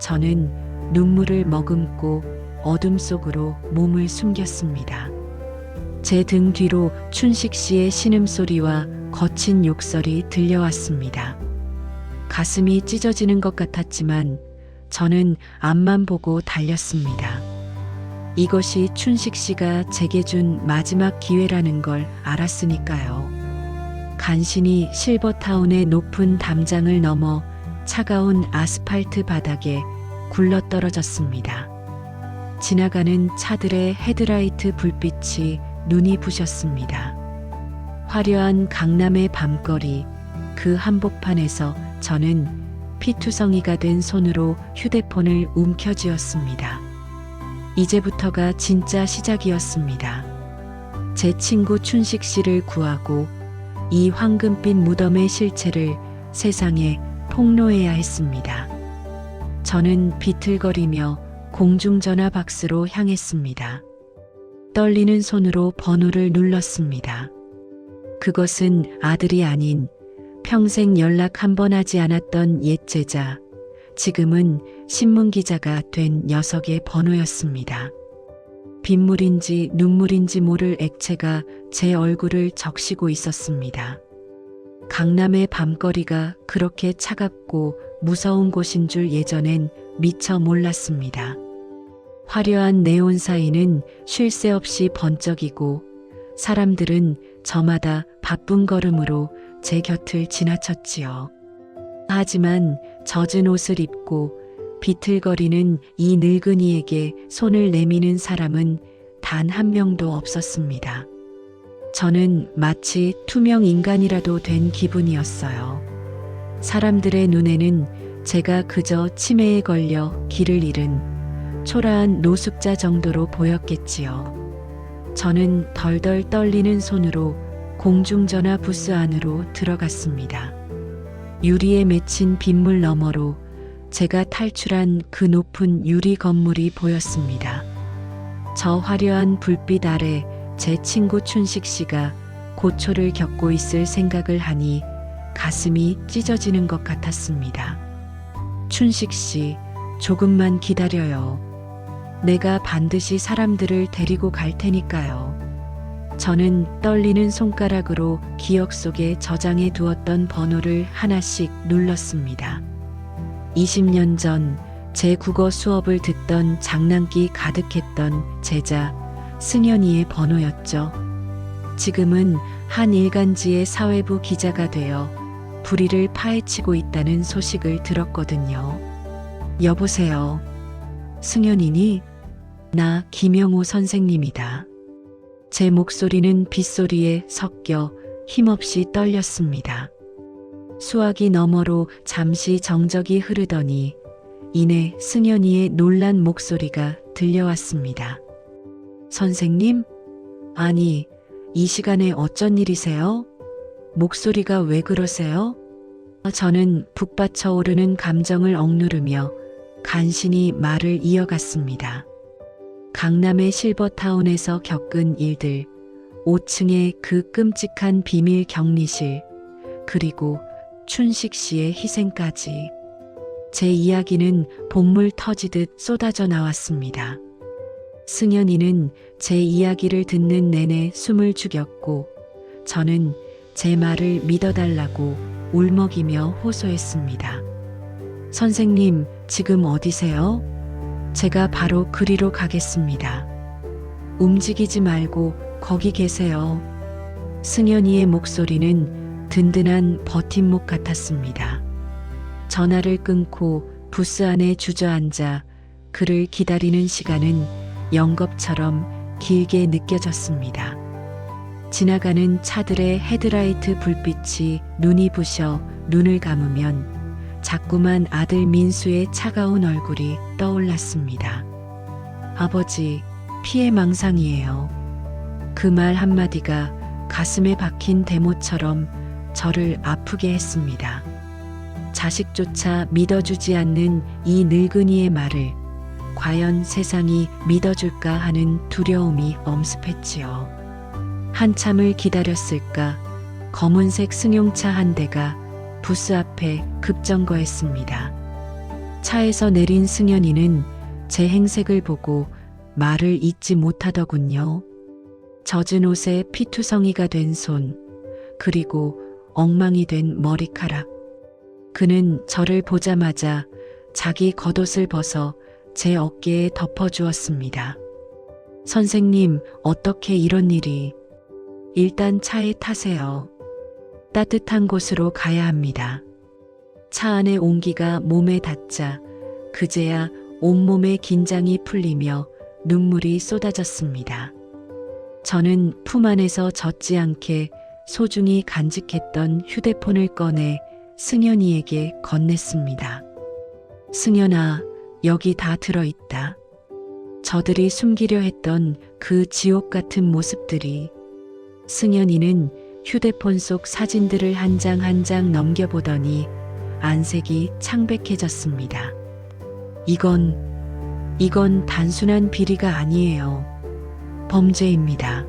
저는 눈물을 머금고 어둠 속으로 몸을 숨겼습니다. 제 등 뒤로 춘식 씨의 신음소리와 거친 욕설이 들려왔습니다. 가슴이 찢어지는 것 같았지만 저는 앞만 보고 달렸습니다. 이것이 춘식 씨가 제게 준 마지막 기회라는 걸 알았으니까요. 간신히 실버타운의 높은 담장을 넘어 차가운 아스팔트 바닥에 굴러떨어졌습니다. 지나가는 차들의 헤드라이트 불빛이 눈이 부셨습니다. 화려한 강남의 밤거리, 그 한복판에서 저는 피투성이가 된 손으로 휴대폰을 움켜쥐었습니다. 이제부터가 진짜 시작이었습니다. 제 친구 춘식 씨를 구하고 이 황금빛 무덤의 실체를 세상에 폭로해야 했습니다. 저는 비틀거리며 공중전화 박스로 향했습니다. 떨리는 손으로 번호를 눌렀습니다. 그것은 아들이 아닌 평생 연락 한 번 하지 않았던 옛 제자, 지금은 신문기자가 된 녀석의 번호였습니다. 빗물인지 눈물인지 모를 액체가 제 얼굴을 적시고 있었습니다. 강남의 밤거리가 그렇게 차갑고 무서운 곳인 줄 예전엔 미처 몰랐습니다. 화려한 네온 사이는 쉴 새 없이 번쩍이고 사람들은 저마다 바쁜 걸음으로 제 곁을 지나쳤지요. 하지만 젖은 옷을 입고 비틀거리는 이 늙은이에게 손을 내미는 사람은 단 한 명도 없었습니다. 저는 마치 투명 인간이라도 된 기분이었어요. 사람들의 눈에는 제가 그저 치매에 걸려 길을 잃은 초라한 노숙자 정도로 보였겠지요. 저는 덜덜 떨리는 손으로 공중전화 부스 안으로 들어갔습니다. 유리에 맺힌 빗물 너머로 제가 탈출한 그 높은 유리 건물이 보였습니다. 저 화려한 불빛 아래 제 친구 춘식 씨가 고초를 겪고 있을 생각을 하니 가슴이 찢어지는 것 같았습니다. 춘식 씨, 조금만 기다려요. 내가 반드시 사람들을 데리고 갈 테니까요. 저는 떨리는 손가락으로 기억 속에 저장해 두었던 번호를 하나씩 눌렀습니다. 20년 전 제 국어 수업을 듣던 장난기 가득했던 제자 승연이의 번호였죠. 지금은 한 일간지의 사회부 기자가 되어 불의를 파헤치고 있다는 소식을 들었거든요. 여보세요. 승연이니? 나 김영호 선생님이다. 제 목소리는 빗소리에 섞여 힘없이 떨렸습니다. 수화기 너머로 잠시 정적이 흐르더니 이내 승연이의 놀란 목소리가 들려왔습니다. 선생님? 아니, 이 시간에 어쩐 일이세요? 목소리가 왜 그러세요? 저는 북받쳐 오르는 감정을 억누르며 간신히 말을 이어갔습니다. 강남의 실버타운에서 겪은 일들, 5층의 그 끔찍한 비밀 격리실, 그리고 춘식 씨의 희생까지. 제 이야기는 본물 터지듯 쏟아져 나왔습니다. 승연이는 제 이야기를 듣는 내내 숨을 죽였고 저는 제 말을 믿어달라고 울먹이며 호소했습니다. 선생님, 지금 어디세요? 제가 바로 그리로 가겠습니다. 움직이지 말고 거기 계세요. 승연이의 목소리는 든든한 버팀목 같았습니다. 전화를 끊고 부스 안에 주저앉아 그를 기다리는 시간은 영겁처럼 길게 느껴졌습니다. 지나가는 차들의 헤드라이트 불빛이 눈이 부셔 눈을 감으면 자꾸만 아들 민수의 차가운 얼굴이 떠올랐습니다. 아버지, 피해망상이에요. 그 말 한마디가 가슴에 박힌 대모처럼 저를 아프게 했습니다. 자식조차 믿어주지 않는 이 늙은이의 말을 과연 세상이 믿어줄까 하는 두려움이 엄습했지요. 한참을 기다렸을까 검은색 승용차 한 대가 부스 앞에 급정거했습니다. 차에서 내린 승연이는 제 행색을 보고 말을 잇지 못하더군요. 젖은 옷에 피투성이가 된 손, 그리고 엉망이 된 머리카락. 그는 저를 보자마자 자기 겉옷을 벗어 제 어깨에 덮어주었습니다. 선생님, 어떻게 이런 일이? 일단 차에 타세요. 따뜻한 곳으로 가야 합니다. 차 안의 온기가 몸에 닿자 그제야 온몸의 긴장이 풀리며 눈물이 쏟아졌습니다. 저는 품 안에서 젖지 않게 소중히 간직했던 휴대폰을 꺼내 승연이에게 건넸습니다. 승연아, 여기 다 들어있다. 저들이 숨기려 했던 그 지옥 같은 모습들이. 승연이는 휴대폰 속 사진들을 한 장 한 장 넘겨보더니 안색이 창백해졌습니다. 이건 단순한 비리가 아니에요. 범죄입니다.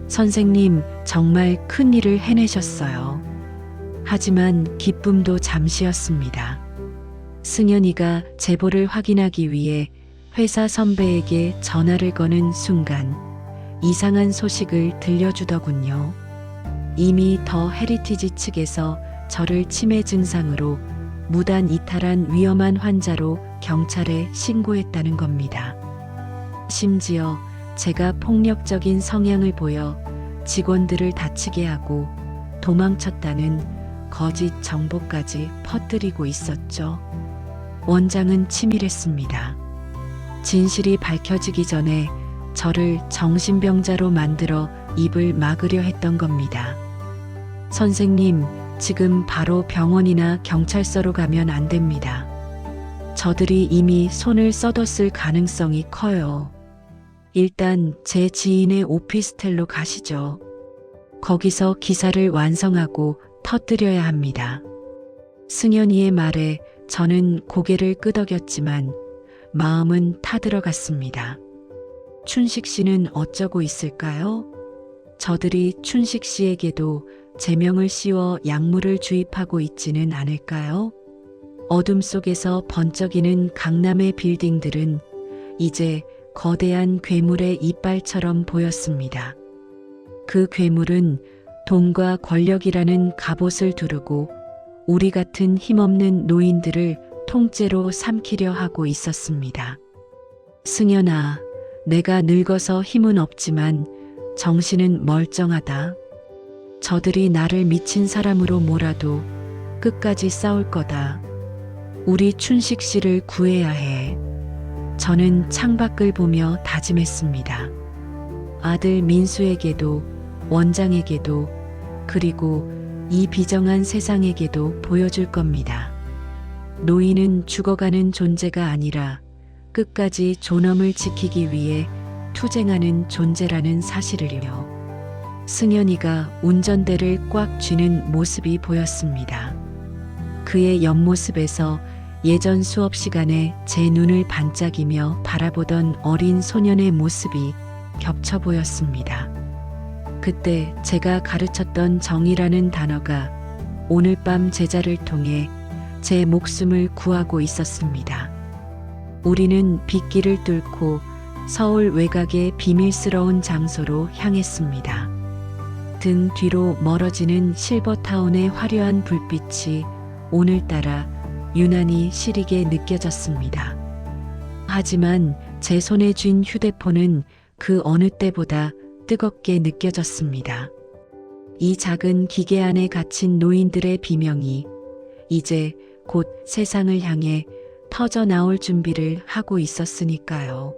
선생님, 정말 큰 일을 해내셨어요. 하지만 기쁨도 잠시였습니다. 승연이가 제보를 확인하기 위해 회사 선배에게 전화를 거는 순간 이상한 소식을 들려주더군요. 이미 더 헤리티지 측에서 저를 치매 증상으로 무단 이탈한 위험한 환자로 경찰에 신고했다는 겁니다. 심지어 제가 폭력적인 성향을 보여 직원들을 다치게 하고 도망쳤다는 거짓 정보까지 퍼뜨리고 있었죠. 원장은 치밀했습니다. 진실이 밝혀지기 전에 저를 정신병자로 만들어 입을 막으려 했던 겁니다. 선생님, 지금 바로 병원이나 경찰서로 가면 안 됩니다. 저들이 이미 손을 써뒀을 가능성이 커요. 일단 제 지인의 오피스텔로 가시죠. 거기서 기사를 완성하고 터뜨려야 합니다. 승연이의 말에 저는 고개를 끄덕였지만 마음은 타들어갔습니다. 춘식 씨는 어쩌고 있을까요? 저들이 춘식 씨에게도 제명을 씌워 약물을 주입하고 있지는 않을까요? 어둠 속에서 번쩍이는 강남의 빌딩들은 이제 거대한 괴물의 이빨처럼 보였습니다. 그 괴물은 돈과 권력이라는 갑옷을 두르고 우리 같은 힘없는 노인들을 통째로 삼키려 하고 있었습니다. 승연아, 내가 늙어서 힘은 없지만 정신은 멀쩡하다. 저들이 나를 미친 사람으로 몰아도 끝까지 싸울 거다. 우리 춘식 씨를 구해야 해. 저는 창밖을 보며 다짐했습니다. 아들 민수에게도, 원장에게도, 그리고 이 비정한 세상에게도 보여줄 겁니다. 노인은 죽어가는 존재가 아니라 끝까지 존엄을 지키기 위해 투쟁하는 존재라는 사실을요. 승연이가 운전대를 꽉 쥐는 모습이 보였습니다. 그의 옆모습에서 예전 수업 시간에 제 눈을 반짝이며 바라보던 어린 소년의 모습이 겹쳐 보였습니다. 그때 제가 가르쳤던 정의라는 단어가 오늘 밤 제자를 통해 제 목숨을 구하고 있었습니다. 우리는 빗길을 뚫고 서울 외곽의 비밀스러운 장소로 향했습니다. 등 뒤로 멀어지는 실버타운의 화려한 불빛이 오늘따라 유난히 시리게 느껴졌습니다. 하지만 제 손에 쥔 휴대폰은 그 어느 때보다 뜨겁게 느껴졌습니다. 이 작은 기계 안에 갇힌 노인들의 비명이 이제 곧 세상을 향해 터져 나올 준비를 하고 있었으니까요.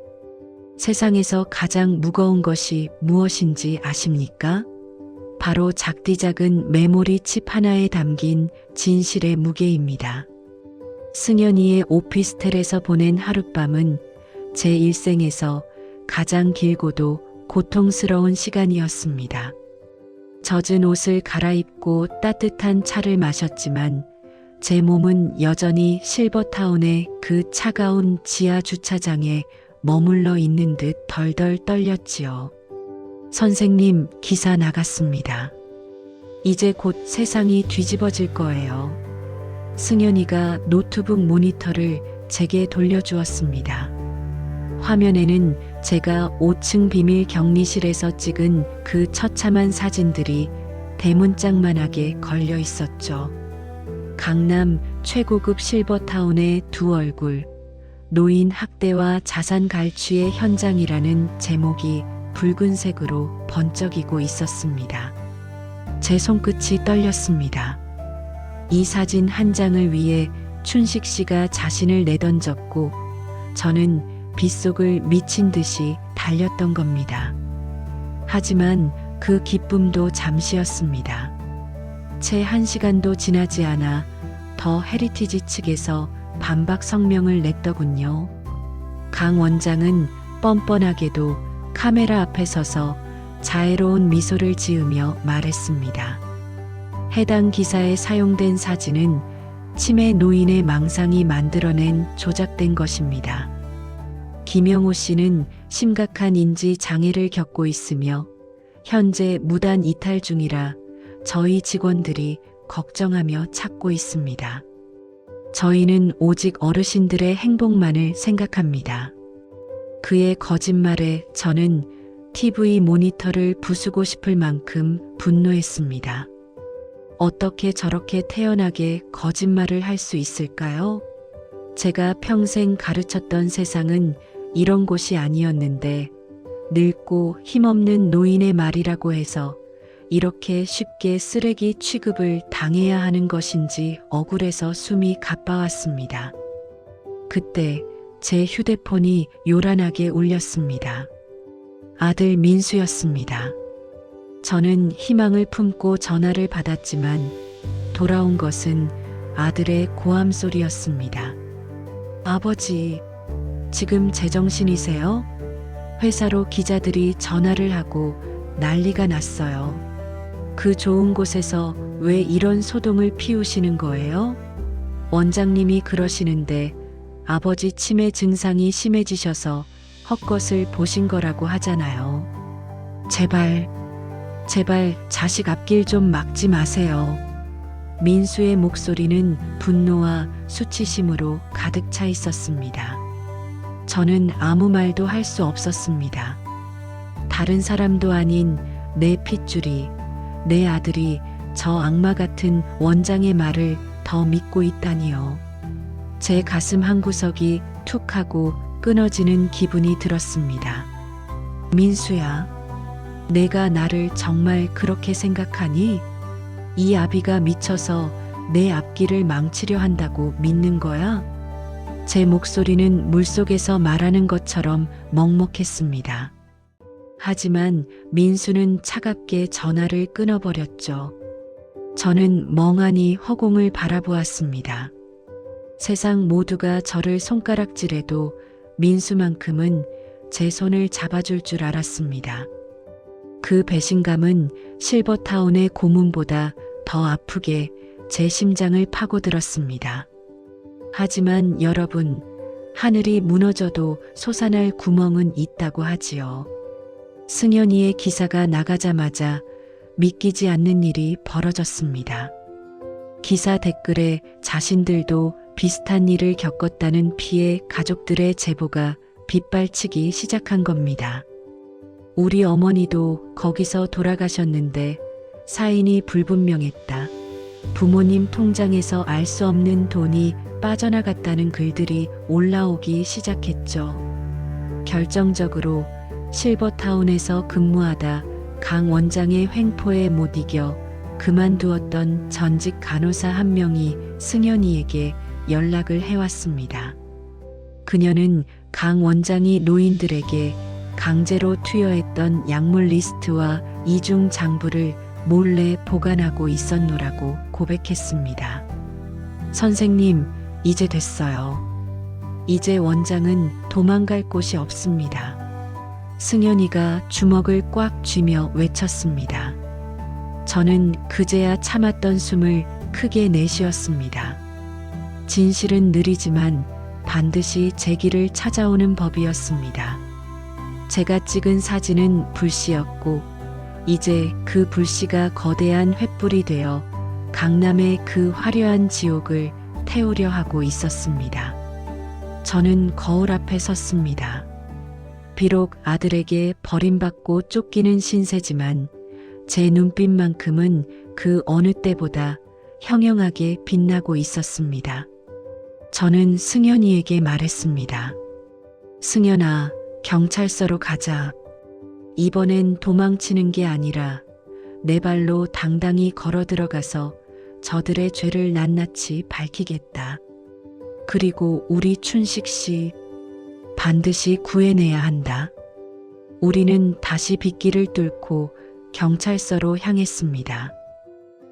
세상에서 가장 무거운 것이 무엇인지 아십니까? 바로 작디 작은 메모리 칩 하나에 담긴 진실의 무게입니다. 승연이의 오피스텔에서 보낸 하룻밤은 제 일생에서 가장 길고도 고통스러운 시간이었습니다. 젖은 옷을 갈아입고 따뜻한 차를 마셨지만 제 몸은 여전히 실버타운의 그 차가운 지하 주차장에 머물러 있는 듯 덜덜 떨렸지요. 선생님, 기사 나갔습니다. 이제 곧 세상이 뒤집어질 거예요. 승연이가 노트북 모니터를 제게 돌려주었습니다. 화면에는 제가 5층 비밀 격리실에서 찍은 그 처참한 사진들이 대문짝만하게 걸려 있었죠. 강남 최고급 실버타운의 두 얼굴, 노인 학대와 자산 갈취의 현장이라는 제목이 붉은색으로 번쩍이고 있었습니다. 제 손끝이 떨렸습니다. 이 사진 한 장을 위해 춘식 씨가 자신을 내던졌고 저는 빗속을 미친 듯이 달렸던 겁니다. 하지만 그 기쁨도 잠시였습니다. 채 1시간도 지나지 않아 더 헤리티지 측에서 반박 성명을 냈더군요. 강 원장은 뻔뻔하게도 카메라 앞에 서서 자애로운 미소를 지으며 말했습니다. 해당 기사에 사용된 사진은 치매 노인의 망상이 만들어낸 조작된 것입니다. 김영호 씨는 심각한 인지 장애를 겪고 있으며 현재 무단 이탈 중이라 저희 직원들이 걱정하며 찾고 있습니다. 저희는 오직 어르신들의 행복만을 생각합니다. 그의 거짓말에 저는 TV 모니터를 부수고 싶을 만큼 분노했습니다. 어떻게 저렇게 태연하게 거짓말을 할 수 있을까요? 제가 평생 가르쳤던 세상은 이런 곳이 아니었는데 늙고 힘없는 노인의 말이라고 해서 이렇게 쉽게 쓰레기 취급을 당해야 하는 것인지 억울해서 숨이 가빠왔습니다. 그때 제 휴대폰이 요란하게 울렸습니다. 아들 민수였습니다. 저는 희망을 품고 전화를 받았지만 돌아온 것은 아들의 고함 소리였습니다. 아버지, 지금 제정신이세요? 회사로 기자들이 전화를 하고 난리가 났어요. 그 좋은 곳에서 왜 이런 소동을 피우시는 거예요? 원장님이 그러시는데 아버지 치매 증상이 심해지셔서 헛것을 보신 거라고 하잖아요. 제발 자식 앞길 좀 막지 마세요. 민수의 목소리는 분노와 수치심으로 가득 차 있었습니다. 저는 아무 말도 할 수 없었습니다. 다른 사람도 아닌 내 핏줄이, 내 아들이 저 악마 같은 원장의 말을 더 믿고 있다니요. 제 가슴 한구석이 툭 하고 끊어지는 기분이 들었습니다. 민수야, 내가 나를 정말 그렇게 생각하니? 이 아비가 미쳐서 내 앞길을 망치려 한다고 믿는 거야? 제 목소리는 물속에서 말하는 것처럼 먹먹했습니다. 하지만 민수는 차갑게 전화를 끊어버렸죠. 저는 멍하니 허공을 바라보았습니다. 세상 모두가 저를 손가락질해도 민수만큼은 제 손을 잡아줄 줄 알았습니다. 그 배신감은 실버타운의 고문보다 더 아프게 제 심장을 파고들었습니다. 하지만 여러분, 하늘이 무너져도 솟아날 구멍은 있다고 하지요. 승연이의 기사가 나가자마자 믿기지 않는 일이 벌어졌습니다. 기사 댓글에 자신들도 비슷한 일을 겪었다는 피해 가족들의 제보가 빗발치기 시작한 겁니다. 우리 어머니도 거기서 돌아가셨는데 사인이 불분명했다. 부모님 통장에서 알 수 없는 돈이 빠져나갔다는 글들이 올라오기 시작했죠. 결정적으로 실버타운에서 근무하다 강 원장의 횡포에 못 이겨 그만두었던 전직 간호사 한 명이 승연이에게 연락을 해왔습니다. 그녀는 강 원장이 노인들에게 강제로 투여했던 약물 리스트와 이중 장부를 몰래 보관하고 있었노라고 고백했습니다. 선생님, 이제 됐어요. 이제 원장은 도망갈 곳이 없습니다. 승연이가 주먹을 꽉 쥐며 외쳤습니다. 저는 그제야 참았던 숨을 크게 내쉬었습니다. 진실은 느리지만 반드시 제 길을 찾아오는 법이었습니다. 제가 찍은 사진은 불씨였고 이제 그 불씨가 거대한 횃불이 되어 강남의 그 화려한 지옥을 태우려 하고 있었습니다. 저는 거울 앞에 섰습니다. 비록 아들에게 버림받고 쫓기는 신세지만 제 눈빛만큼은 그 어느 때보다 형형하게 빛나고 있었습니다. 저는 승연이에게 말했습니다. 승연아, 경찰서로 가자. 이번엔 도망치는 게 아니라 내 발로 당당히 걸어 들어가서 저들의 죄를 낱낱이 밝히겠다. 그리고 우리 춘식 씨 반드시 구해내야 한다. 우리는 다시 빗길을 뚫고 경찰서로 향했습니다.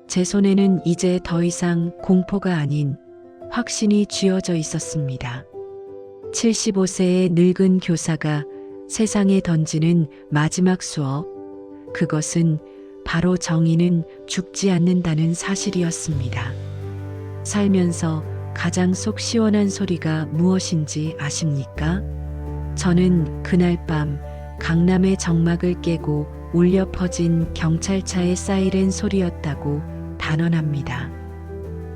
제 손에는 이제 더 이상 공포가 아닌 확신이 쥐어져 있었습니다. 75세의 늙은 교사가 세상에 던지는 마지막 수업, 그것은 바로 정의는 죽지 않는다는 사실이었습니다. 살면서 가장 속 시원한 소리가 무엇인지 아십니까? 저는 그날 밤 강남의 정막을 깨고 울려 퍼진 경찰차의 사이렌 소리였다고 단언합니다.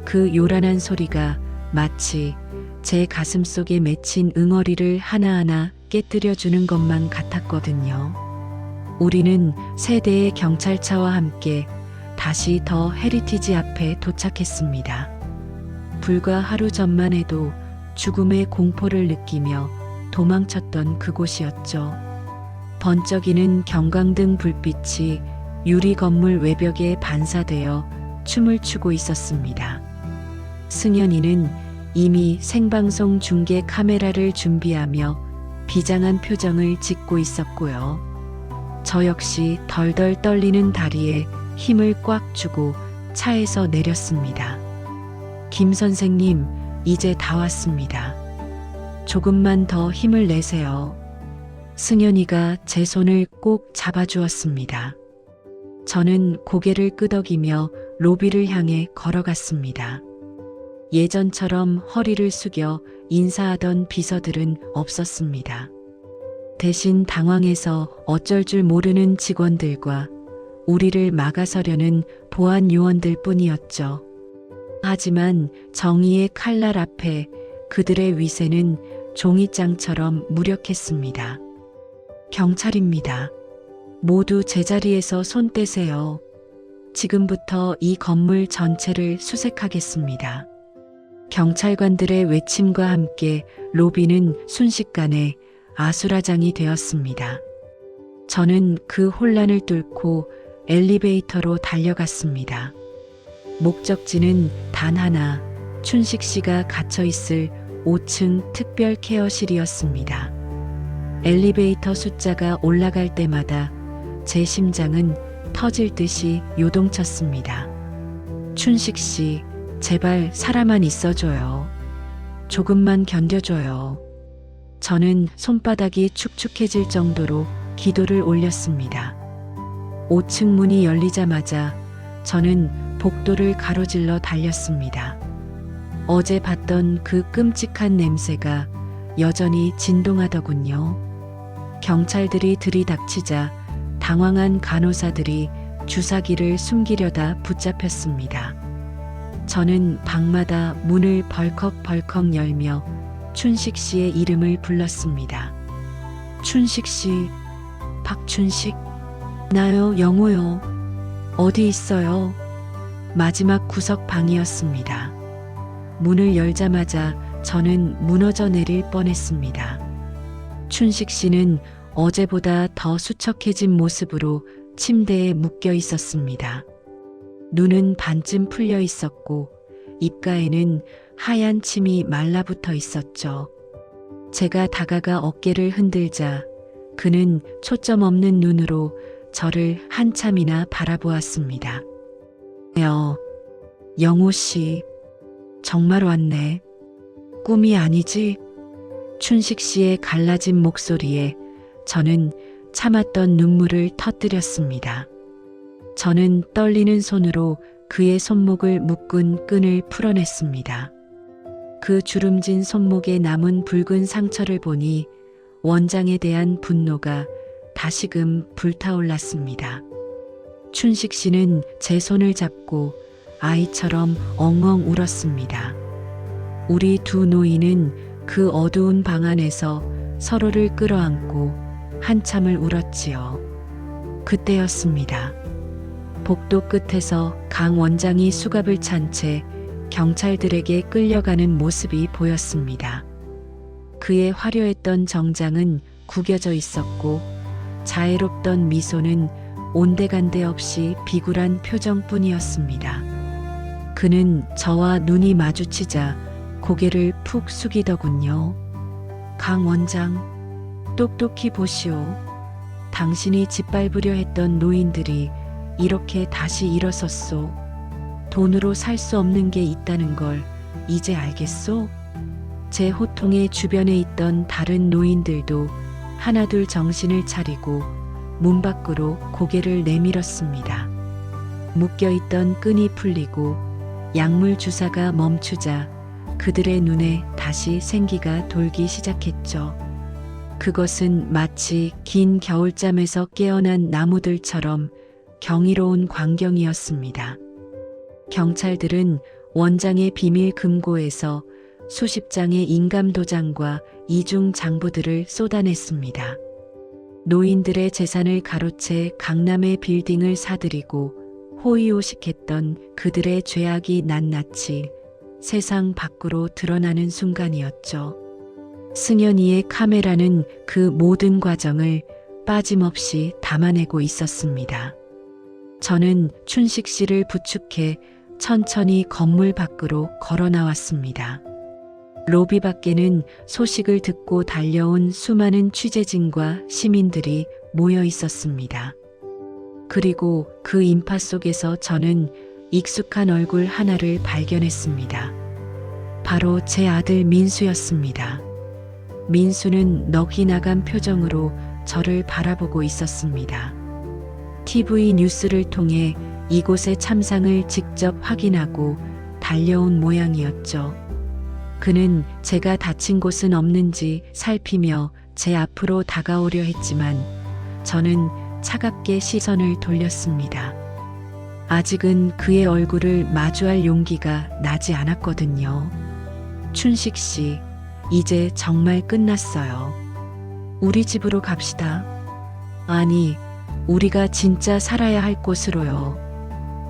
그 요란한 소리가 마치 제 가슴 속에 맺힌 응어리를 하나하나 깨뜨려주는 것만 같았거든요. 우리는 세 대의 경찰차와 함께 다시 더 헤리티지 앞에 도착했습니다. 불과 하루 전만 해도 죽음의 공포를 느끼며 도망쳤던 그곳이었죠. 번쩍이는 경광등 불빛이 유리 건물 외벽에 반사되어 춤을 추고 있었습니다. 승연이는 이미 생방송 중계 카메라를 준비하며 비장한 표정을 짓고 있었고요. 저 역시 덜덜 떨리는 다리에 힘을 꽉 주고 차에서 내렸습니다. 김 선생님, 이제 다 왔습니다. 조금만 더 힘을 내세요. 승연이가 제 손을 꼭 잡아주었습니다. 저는 고개를 끄덕이며 로비를 향해 걸어갔습니다. 예전처럼 허리를 숙여 인사하던 비서들은 없었습니다. 대신 당황해서 어쩔 줄 모르는 직원들과 우리를 막아서려는 보안 요원들 뿐이었죠. 하지만 정의의 칼날 앞에 그들의 위세는 종이장처럼 무력했습니다. 경찰입니다. 모두 제자리에서 손 떼세요. 지금부터 이 건물 전체를 수색하겠습니다. 경찰관들의 외침과 함께 로비는 순식간에 아수라장이 되었습니다. 저는 그 혼란을 뚫고 엘리베이터로 달려갔습니다. 목적지는 단 하나, 춘식 씨가 갇혀 있을 5층 특별 케어실이었습니다. 엘리베이터 숫자가 올라갈 때마다 제 심장은 터질 듯이 요동쳤습니다. 춘식 씨, 제발 살아만 있어줘요. 조금만 견뎌줘요. 저는 손바닥이 축축해질 정도로 기도를 올렸습니다. 5층 문이 열리자마자 저는 복도를 가로질러 달렸습니다. 어제 봤던 그 끔찍한 냄새가 여전히 진동하더군요. 경찰들이 들이닥치자 당황한 간호사들이 주사기를 숨기려다 붙잡혔습니다. 저는 방마다 문을 벌컥벌컥 열며 춘식 씨의 이름을 불렀습니다. 춘식 씨, 박춘식, 나요, 영호요. 어디 있어요? 마지막 구석 방이었습니다. 문을 열자마자 저는 무너져 내릴 뻔했습니다. 춘식 씨는 어제보다 더 수척해진 모습으로 침대에 묶여 있었습니다. 눈은 반쯤 풀려 있었고 입가에는 하얀 침이 말라붙어 있었죠. 제가 다가가 어깨를 흔들자 그는 초점 없는 눈으로 저를 한참이나 바라보았습니다. 영호 씨, 정말 왔네. 꿈이 아니지? 춘식 씨의 갈라진 목소리에 저는 참았던 눈물을 터뜨렸습니다. 저는 떨리는 손으로 그의 손목을 묶은 끈을 풀어냈습니다. 그 주름진 손목에 남은 붉은 상처를 보니 원장에 대한 분노가 다시금 불타올랐습니다. 춘식 씨는 제 손을 잡고 아이처럼 엉엉 울었습니다. 우리 두 노인은 그 어두운 방 안에서 서로를 끌어안고 한참을 울었지요. 그때였습니다. 복도 끝에서 강 원장이 수갑을 찬 채 경찰들에게 끌려가는 모습이 보였습니다. 그의 화려했던 정장은 구겨져 있었고 자애롭던 미소는 온데간데 없이 비굴한 표정뿐이었습니다. 그는 저와 눈이 마주치자 고개를 푹 숙이더군요. 강 원장, 똑똑히 보시오. 당신이 짓밟으려 했던 노인들이 이렇게 다시 일어섰소. 돈으로 살 수 없는 게 있다는 걸 이제 알겠소? 제 호통의 주변에 있던 다른 노인들도 하나둘 정신을 차리고 문 밖으로 고개를 내밀었습니다. 묶여있던 끈이 풀리고 약물 주사가 멈추자 그들의 눈에 다시 생기가 돌기 시작했죠. 그것은 마치 긴 겨울잠에서 깨어난 나무들처럼 경이로운 광경이었습니다. 경찰들은 원장의 비밀 금고에서 수십 장의 인감 도장과 이중 장부들을 쏟아냈습니다. 노인들의 재산을 가로채 강남의 빌딩을 사들이고 호의호식했던 그들의 죄악이 낱낱이 세상 밖으로 드러나는 순간이었죠. 승연이의 카메라는 그 모든 과정을 빠짐없이 담아내고 있었습니다. 저는 춘식 씨를 부축해 천천히 건물 밖으로 걸어 나왔습니다. 로비 밖에는 소식을 듣고 달려온 수많은 취재진과 시민들이 모여 있었습니다. 그리고 그 인파 속에서 저는 익숙한 얼굴 하나를 발견했습니다. 바로 제 아들 민수였습니다. 민수는 넋이 나간 표정으로 저를 바라보고 있었습니다. TV 뉴스를 통해 이곳의 참상을 직접 확인하고 달려온 모양이었죠. 그는 제가 다친 곳은 없는지 살피며 제 앞으로 다가오려 했지만 저는 차갑게 시선을 돌렸습니다. 아직은 그의 얼굴을 마주할 용기가 나지 않았거든요. 춘식 씨, 이제 정말 끝났어요. 우리 집으로 갑시다. 아니, 우리가 진짜 살아야 할 곳으로요.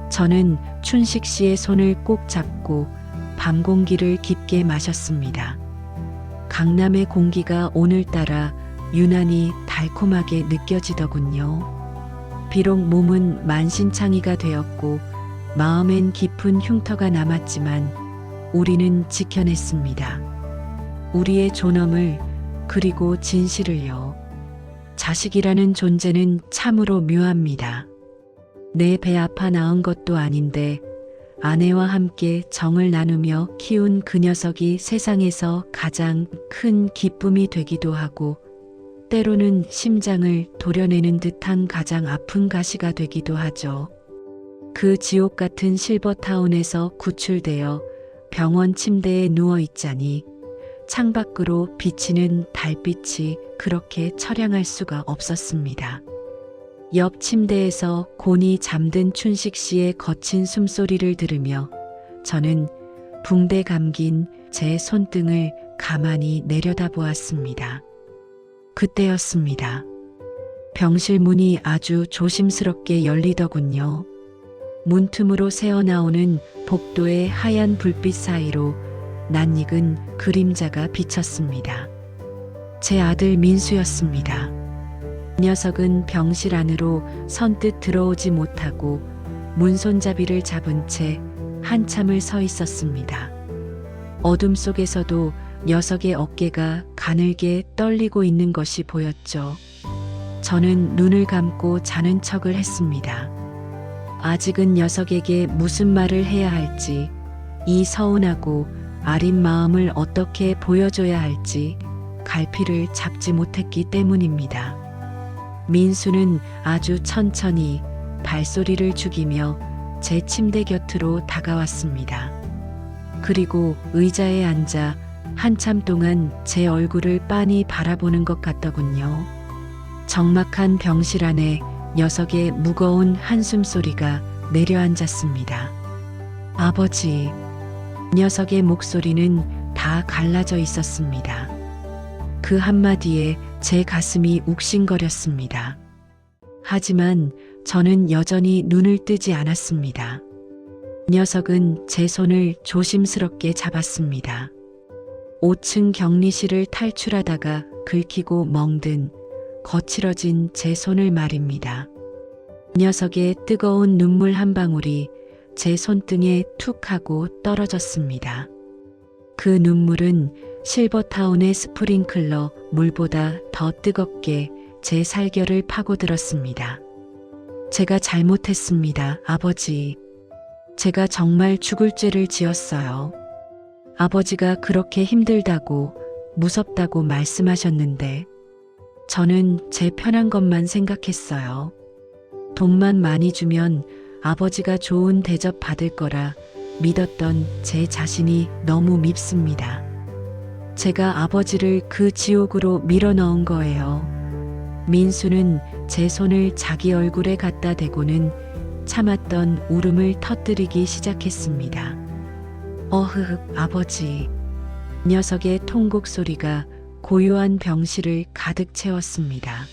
저는 춘식 씨의 손을 꼭 잡고 밤 공기를 깊게 마셨습니다. 강남의 공기가 오늘따라 유난히 달콤하게 느껴지더군요. 비록 몸은 만신창이가 되었고 마음엔 깊은 흉터가 남았지만 우리는 지켜냈습니다. 우리의 존엄을 그리고 진실을요. 자식이라는 존재는 참으로 묘합니다. 내 배 아파 낳은 것도 아닌데 아내와 함께 정을 나누며 키운 그 녀석이 세상에서 가장 큰 기쁨이 되기도 하고 때로는 심장을 도려내는 듯한 가장 아픈 가시가 되기도 하죠. 그 지옥 같은 실버타운에서 구출되어 병원 침대에 누워 있자니 창밖으로 비치는 달빛이 그렇게 처량할 수가 없었습니다. 옆 침대에서 곤히 잠든 춘식 씨의 거친 숨소리를 들으며 저는 붕대 감긴 제 손등을 가만히 내려다보았습니다. 그때였습니다. 병실 문이 아주 조심스럽게 열리더군요. 문틈으로 새어나오는 복도의 하얀 불빛 사이로 낯익은 그림자가 비쳤습니다. 제 아들 민수였습니다. 녀석은 병실 안으로 선뜻 들어오지 못하고 문손잡이를 잡은 채 한참을 서 있었습니다. 어둠 속에서도 녀석의 어깨가 가늘게 떨리고 있는 것이 보였죠. 저는 눈을 감고 자는 척을 했습니다. 아직은 녀석에게 무슨 말을 해야 할지, 이 서운하고 아린 마음을 어떻게 보여줘야 할지 갈피를 잡지 못했기 때문입니다. 민수는 아주 천천히 발소리를 죽이며 제 침대 곁으로 다가왔습니다. 그리고 의자에 앉아 한참 동안 제 얼굴을 빤히 바라보는 것 같더군요. 적막한 병실 안에 녀석의 무거운 한숨 소리가 내려앉았습니다. 아버지. 녀석의 목소리는 다 갈라져 있었습니다. 그 한마디에 제 가슴이 욱신거렸습니다. 하지만 저는 여전히 눈을 뜨지 않았습니다. 녀석은 제 손을 조심스럽게 잡았습니다. 5층 격리실을 탈출하다가 긁히고 멍든 거칠어진 제 손을 말입니다. 녀석의 뜨거운 눈물 한 방울이 제 손등에 툭 하고 떨어졌습니다. 그 눈물은 실버타운의 스프링클러 물보다 더 뜨겁게 제 살결을 파고들었습니다. 제가 잘못했습니다, 아버지. 제가 정말 죽을 죄를 지었어요. 아버지가 그렇게 힘들다고 무섭다고 말씀하셨는데 저는 제 편한 것만 생각했어요. 돈만 많이 주면 아버지가 좋은 대접 받을 거라 믿었던 제 자신이 너무 밉습니다. 제가 아버지를 그 지옥으로 밀어넣은 거예요. 민수는 제 손을 자기 얼굴에 갖다 대고는 참았던 울음을 터뜨리기 시작했습니다. 어흐, 아버지. 녀석의 통곡 소리가 고요한 병실을 가득 채웠습니다.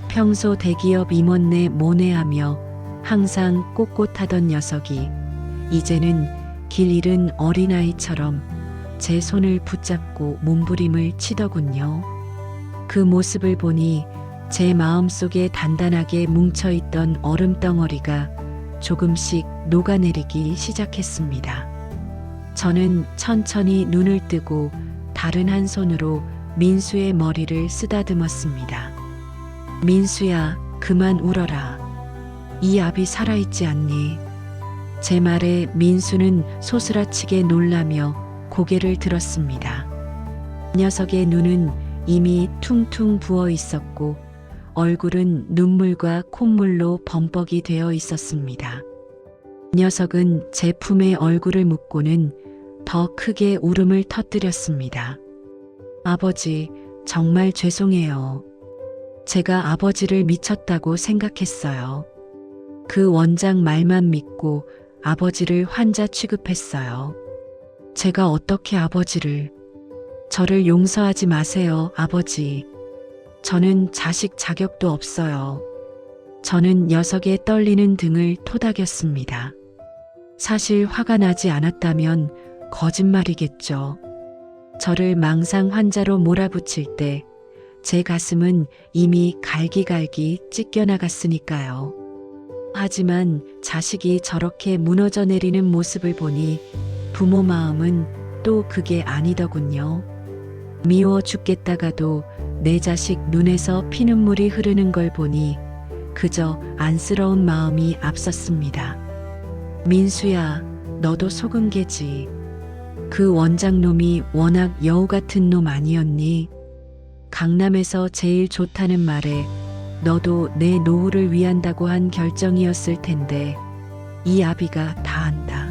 평소 대기업 임원내 모내하며 항상 꼿꼿하던 녀석이 이제는 길 잃은 어린아이처럼 제 손을 붙잡고 몸부림을 치더군요. 그 모습을 보니 제 마음속에 단단하게 뭉쳐있던 얼음덩어리가 조금씩 녹아내리기 시작했습니다. 저는 천천히 눈을 뜨고 다른 한 손으로 민수의 머리를 쓰다듬었습니다. 민수야, 그만 울어라. 이 아비 살아있지 않니? 제 말에 민수는 소스라치게 놀라며 고개를 들었습니다. 녀석의 눈은 이미 퉁퉁 부어 있었고 얼굴은 눈물과 콧물로 범벅이 되어 있었습니다. 녀석은 제 품에 얼굴을 묻고는 더 크게 울음을 터뜨렸습니다. 아버지, 정말 죄송해요. 제가 아버지를 미쳤다고 생각했어요. 그 원장 말만 믿고 아버지를 환자 취급했어요. 제가 어떻게 아버지를... 저를 용서하지 마세요, 아버지. 저는 자식 자격도 없어요. 저는 녀석의 떨리는 등을 토닥였습니다. 사실 화가 나지 않았다면 거짓말이겠죠. 저를 망상 환자로 몰아붙일 때 제 가슴은 이미 갈기갈기 찢겨나갔으니까요. 하지만 자식이 저렇게 무너져 내리는 모습을 보니 부모 마음은 또 그게 아니더군요. 미워 죽겠다가도 내 자식 눈에서 피눈물이 흐르는 걸 보니 그저 안쓰러운 마음이 앞섰습니다. 민수야, 너도 속은 게지. 그 원장놈이 워낙 여우 같은 놈 아니었니? 강남에서 제일 좋다는 말에 너도 내 노후를 위한다고 한 결정이었을 텐데 이 아비가 다 안다.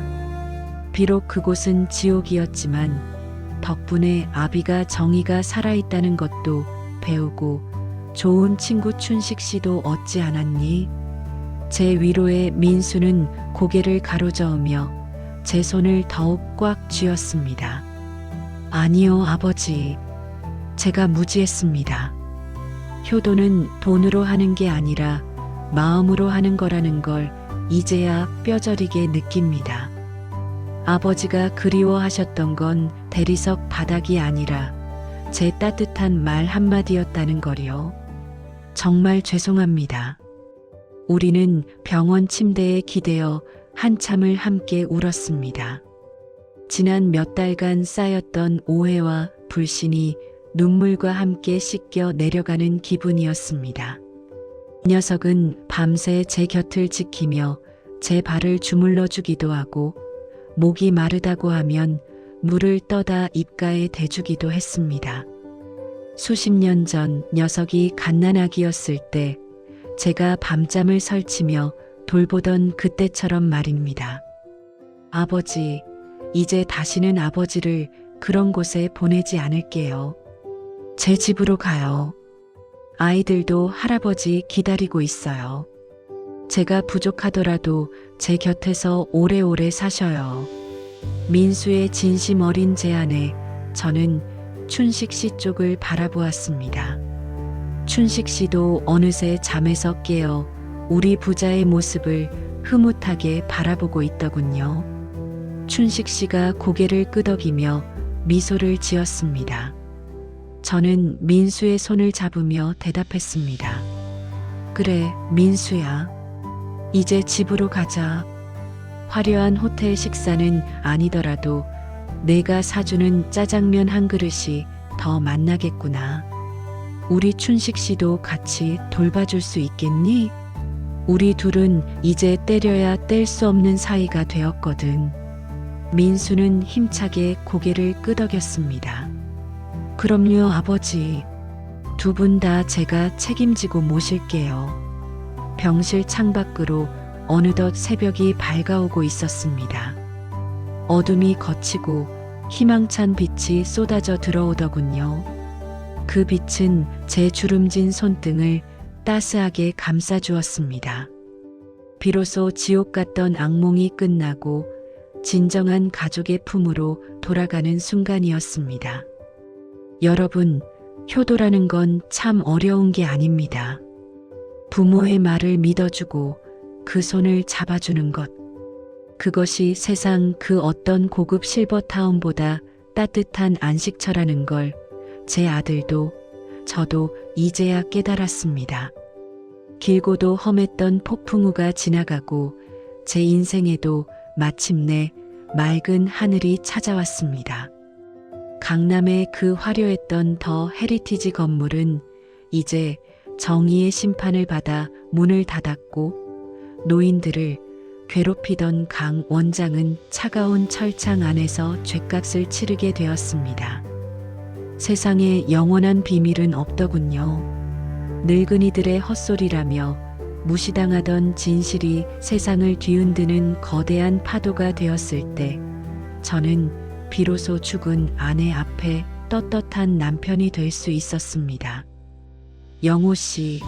비록 그곳은 지옥이었지만 덕분에 아비가 정의가 살아있다는 것도 배우고 좋은 친구 춘식 씨도 얻지 않았니? 제 위로에 민수는 고개를 가로저으며 제 손을 더욱 꽉 쥐었습니다. 아니요, 아버지. 제가 무지했습니다. 효도는 돈으로 하는 게 아니라 마음으로 하는 거라는 걸 이제야 뼈저리게 느낍니다. 아버지가 그리워하셨던 건 대리석 바닥이 아니라 제 따뜻한 말 한마디였다는 거요. 정말 죄송합니다. 우리는 병원 침대에 기대어 한참을 함께 울었습니다. 지난 몇 달간 쌓였던 오해와 불신이 눈물과 함께 씻겨 내려가는 기분이었습니다. 이 녀석은 밤새 제 곁을 지키며 제 발을 주물러 주기도 하고 목이 마르다고 하면 물을 떠다 입가에 대주기도 했습니다. 수십 년 전 녀석이 갓난아기였을 때 제가 밤잠을 설치며 돌보던 그때처럼 말입니다. 아버지, 이제 다시는 아버지를 그런 곳에 보내지 않을게요. 제 집으로 가요. 아이들도 할아버지 기다리고 있어요. 제가 부족하더라도 제 곁에서 오래오래 사셔요. 민수의 진심 어린 제안에 저는 춘식 씨 쪽을 바라보았습니다. 춘식 씨도 어느새 잠에서 깨어 우리 부자의 모습을 흐뭇하게 바라보고 있더군요. 춘식 씨가 고개를 끄덕이며 미소를 지었습니다. 저는 민수의 손을 잡으며 대답했습니다. 그래, 민수야. 이제 집으로 가자. 화려한 호텔 식사는 아니더라도 내가 사주는 짜장면 한 그릇이 더 맛나겠구나. 우리 춘식 씨도 같이 돌봐줄 수 있겠니? 우리 둘은 이제 때려야 뗄 수 없는 사이가 되었거든. 민수는 힘차게 고개를 끄덕였습니다. 그럼요, 아버지. 두 분 다 제가 책임지고 모실게요. 병실 창밖으로 어느덧 새벽이 밝아오고 있었습니다. 어둠이 걷히고 희망찬 빛이 쏟아져 들어오더군요. 그 빛은 제 주름진 손등을 따스하게 감싸주었습니다. 비로소 지옥 같던 악몽이 끝나고 진정한 가족의 품으로 돌아가는 순간이었습니다. 여러분, 효도라는 건 참 어려운 게 아닙니다. 부모의 말을 믿어주고 그 손을 잡아주는 것. 그것이 세상 그 어떤 고급 실버타운보다 따뜻한 안식처라는 걸 제 아들도 저도 이제야 깨달았습니다. 길고도 험했던 폭풍우가 지나가고 제 인생에도 마침내 맑은 하늘이 찾아왔습니다. 강남의 그 화려했던 더 헤리티지 건물은 이제 정의의 심판을 받아 문을 닫았고 노인들을 괴롭히던 강 원장은 차가운 철창 안에서 죗값을 치르게 되었습니다. 세상에 영원한 비밀은 없더군요. 늙은이들의 헛소리라며 무시당하던 진실이 세상을 뒤흔드는 거대한 파도가 되었을 때 저는 비로소 죽은 아내 앞에 떳떳한 남편이 될 수 있었습니다. 영호 씨,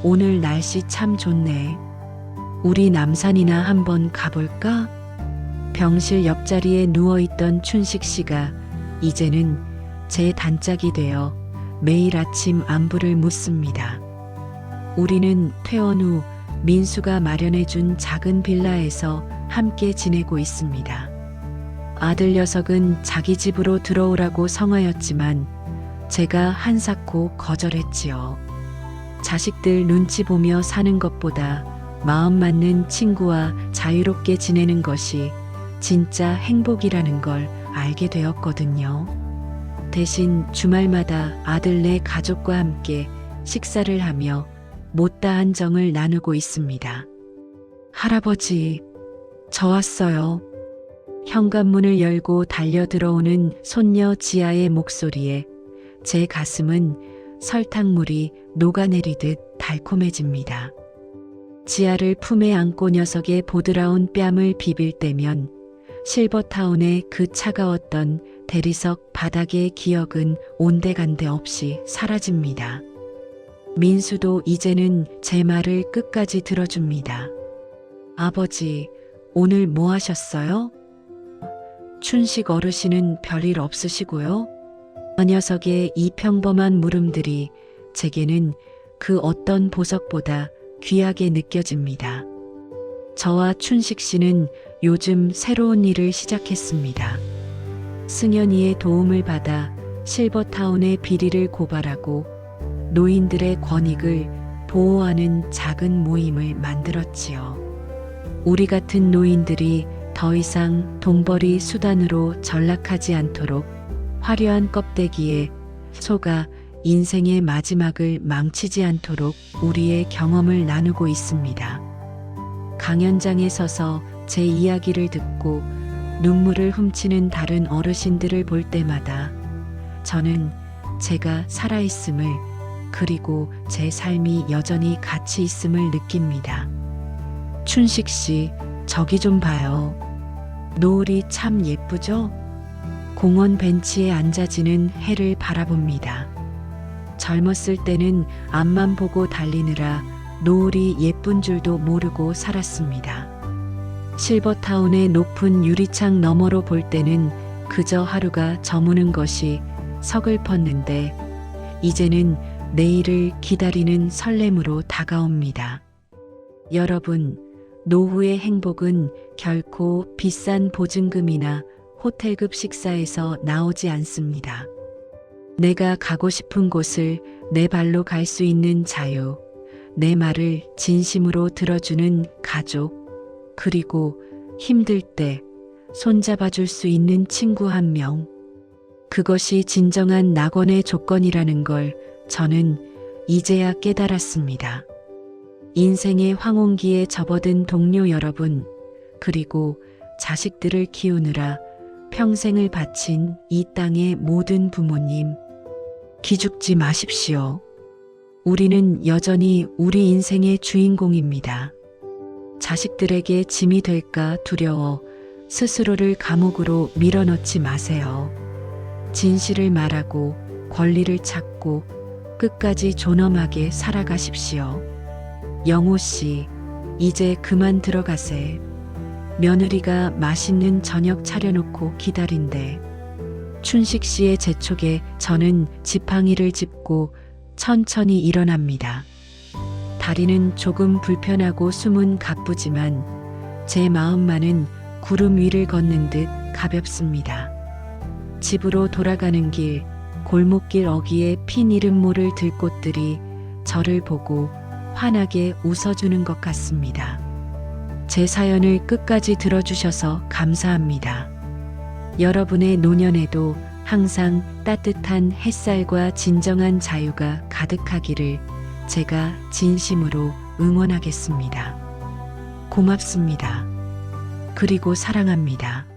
오늘 날씨 참 좋네. 우리 남산이나 한번 가볼까? 병실 옆자리에 누워있던 춘식 씨가 이제는 제 단짝이 되어 매일 아침 안부를 묻습니다. 우리는 퇴원 후 민수가 마련해준 작은 빌라에서 함께 지내고 있습니다. 아들 녀석은 자기 집으로 들어오라고 성하였지만 제가 한사코 거절했지요. 자식들 눈치 보며 사는 것보다 마음 맞는 친구와 자유롭게 지내는 것이 진짜 행복이라는 걸 알게 되었거든요. 대신 주말마다 아들네 가족과 함께 식사를 하며 못다한 정을 나누고 있습니다. 할아버지, 저 왔어요. 현관문을 열고 달려 들어오는 손녀 지아의 목소리에 제 가슴은 설탕물이 녹아내리듯 달콤해집니다. 지아를 품에 안고 녀석의 보드라운 뺨을 비빌 때면 실버타운의 그 차가웠던 대리석 바닥의 기억은 온데간데 없이 사라집니다. 민수도 이제는 제 말을 끝까지 들어줍니다. 아버지, 오늘 뭐 하셨어요? 춘식 어르신은 별일 없으시고요. 그 녀석의 이 평범한 물음들이 제게는 그 어떤 보석보다 귀하게 느껴집니다. 저와 춘식 씨는 요즘 새로운 일을 시작했습니다. 승연이의 도움을 받아 실버타운의 비리를 고발하고 노인들의 권익을 보호하는 작은 모임을 만들었지요. 우리 같은 노인들이 더 이상 돈벌이 수단으로 전락하지 않도록 화려한 껍데기에 속아 인생의 마지막을 망치지 않도록 우리의 경험을 나누고 있습니다. 강연장에 서서 제 이야기를 듣고 눈물을 훔치는 다른 어르신들을 볼 때마다 저는 제가 살아있음을, 그리고 제 삶이 여전히 가치 있음을 느낍니다. 춘식 씨, 저기 좀 봐요. 노을이 참 예쁘죠? 공원 벤치에 앉아지는 해를 바라봅니다. 젊었을 때는 앞만 보고 달리느라 노을이 예쁜 줄도 모르고 살았습니다. 실버타운의 높은 유리창 너머로 볼 때는 그저 하루가 저무는 것이 서글펐는데 이제는 내일을 기다리는 설렘으로 다가옵니다. 여러분, 노후의 행복은 결코 비싼 보증금이나 호텔급 식사에서 나오지 않습니다. 내가 가고 싶은 곳을 내 발로 갈 수 있는 자유, 내 말을 진심으로 들어주는 가족, 그리고 힘들 때 손잡아 줄 수 있는 친구 한 명. 그것이 진정한 낙원의 조건이라는 걸 저는 이제야 깨달았습니다. 인생의 황혼기에 접어든 동료 여러분, 그리고 자식들을 키우느라 평생을 바친 이 땅의 모든 부모님, 기죽지 마십시오. 우리는 여전히 우리 인생의 주인공입니다. 자식들에게 짐이 될까 두려워 스스로를 감옥으로 밀어넣지 마세요. 진실을 말하고 권리를 찾고 끝까지 존엄하게 살아가십시오. 영호 씨, 이제 그만 들어가세. 며느리가 맛있는 저녁 차려놓고 기다린대. 춘식 씨의 재촉에 저는 지팡이를 짚고 천천히 일어납니다. 다리는 조금 불편하고 숨은 가쁘지만 제 마음만은 구름 위를 걷는 듯 가볍습니다. 집으로 돌아가는 길, 골목길 어귀에 핀 이름 모를 들꽃들이 저를 보고 환하게 웃어주는 것 같습니다. 제 사연을 끝까지 들어주셔서 감사합니다. 여러분의 노년에도 항상 따뜻한 햇살과 진정한 자유가 가득하기를 제가 진심으로 응원하겠습니다. 고맙습니다. 그리고 사랑합니다.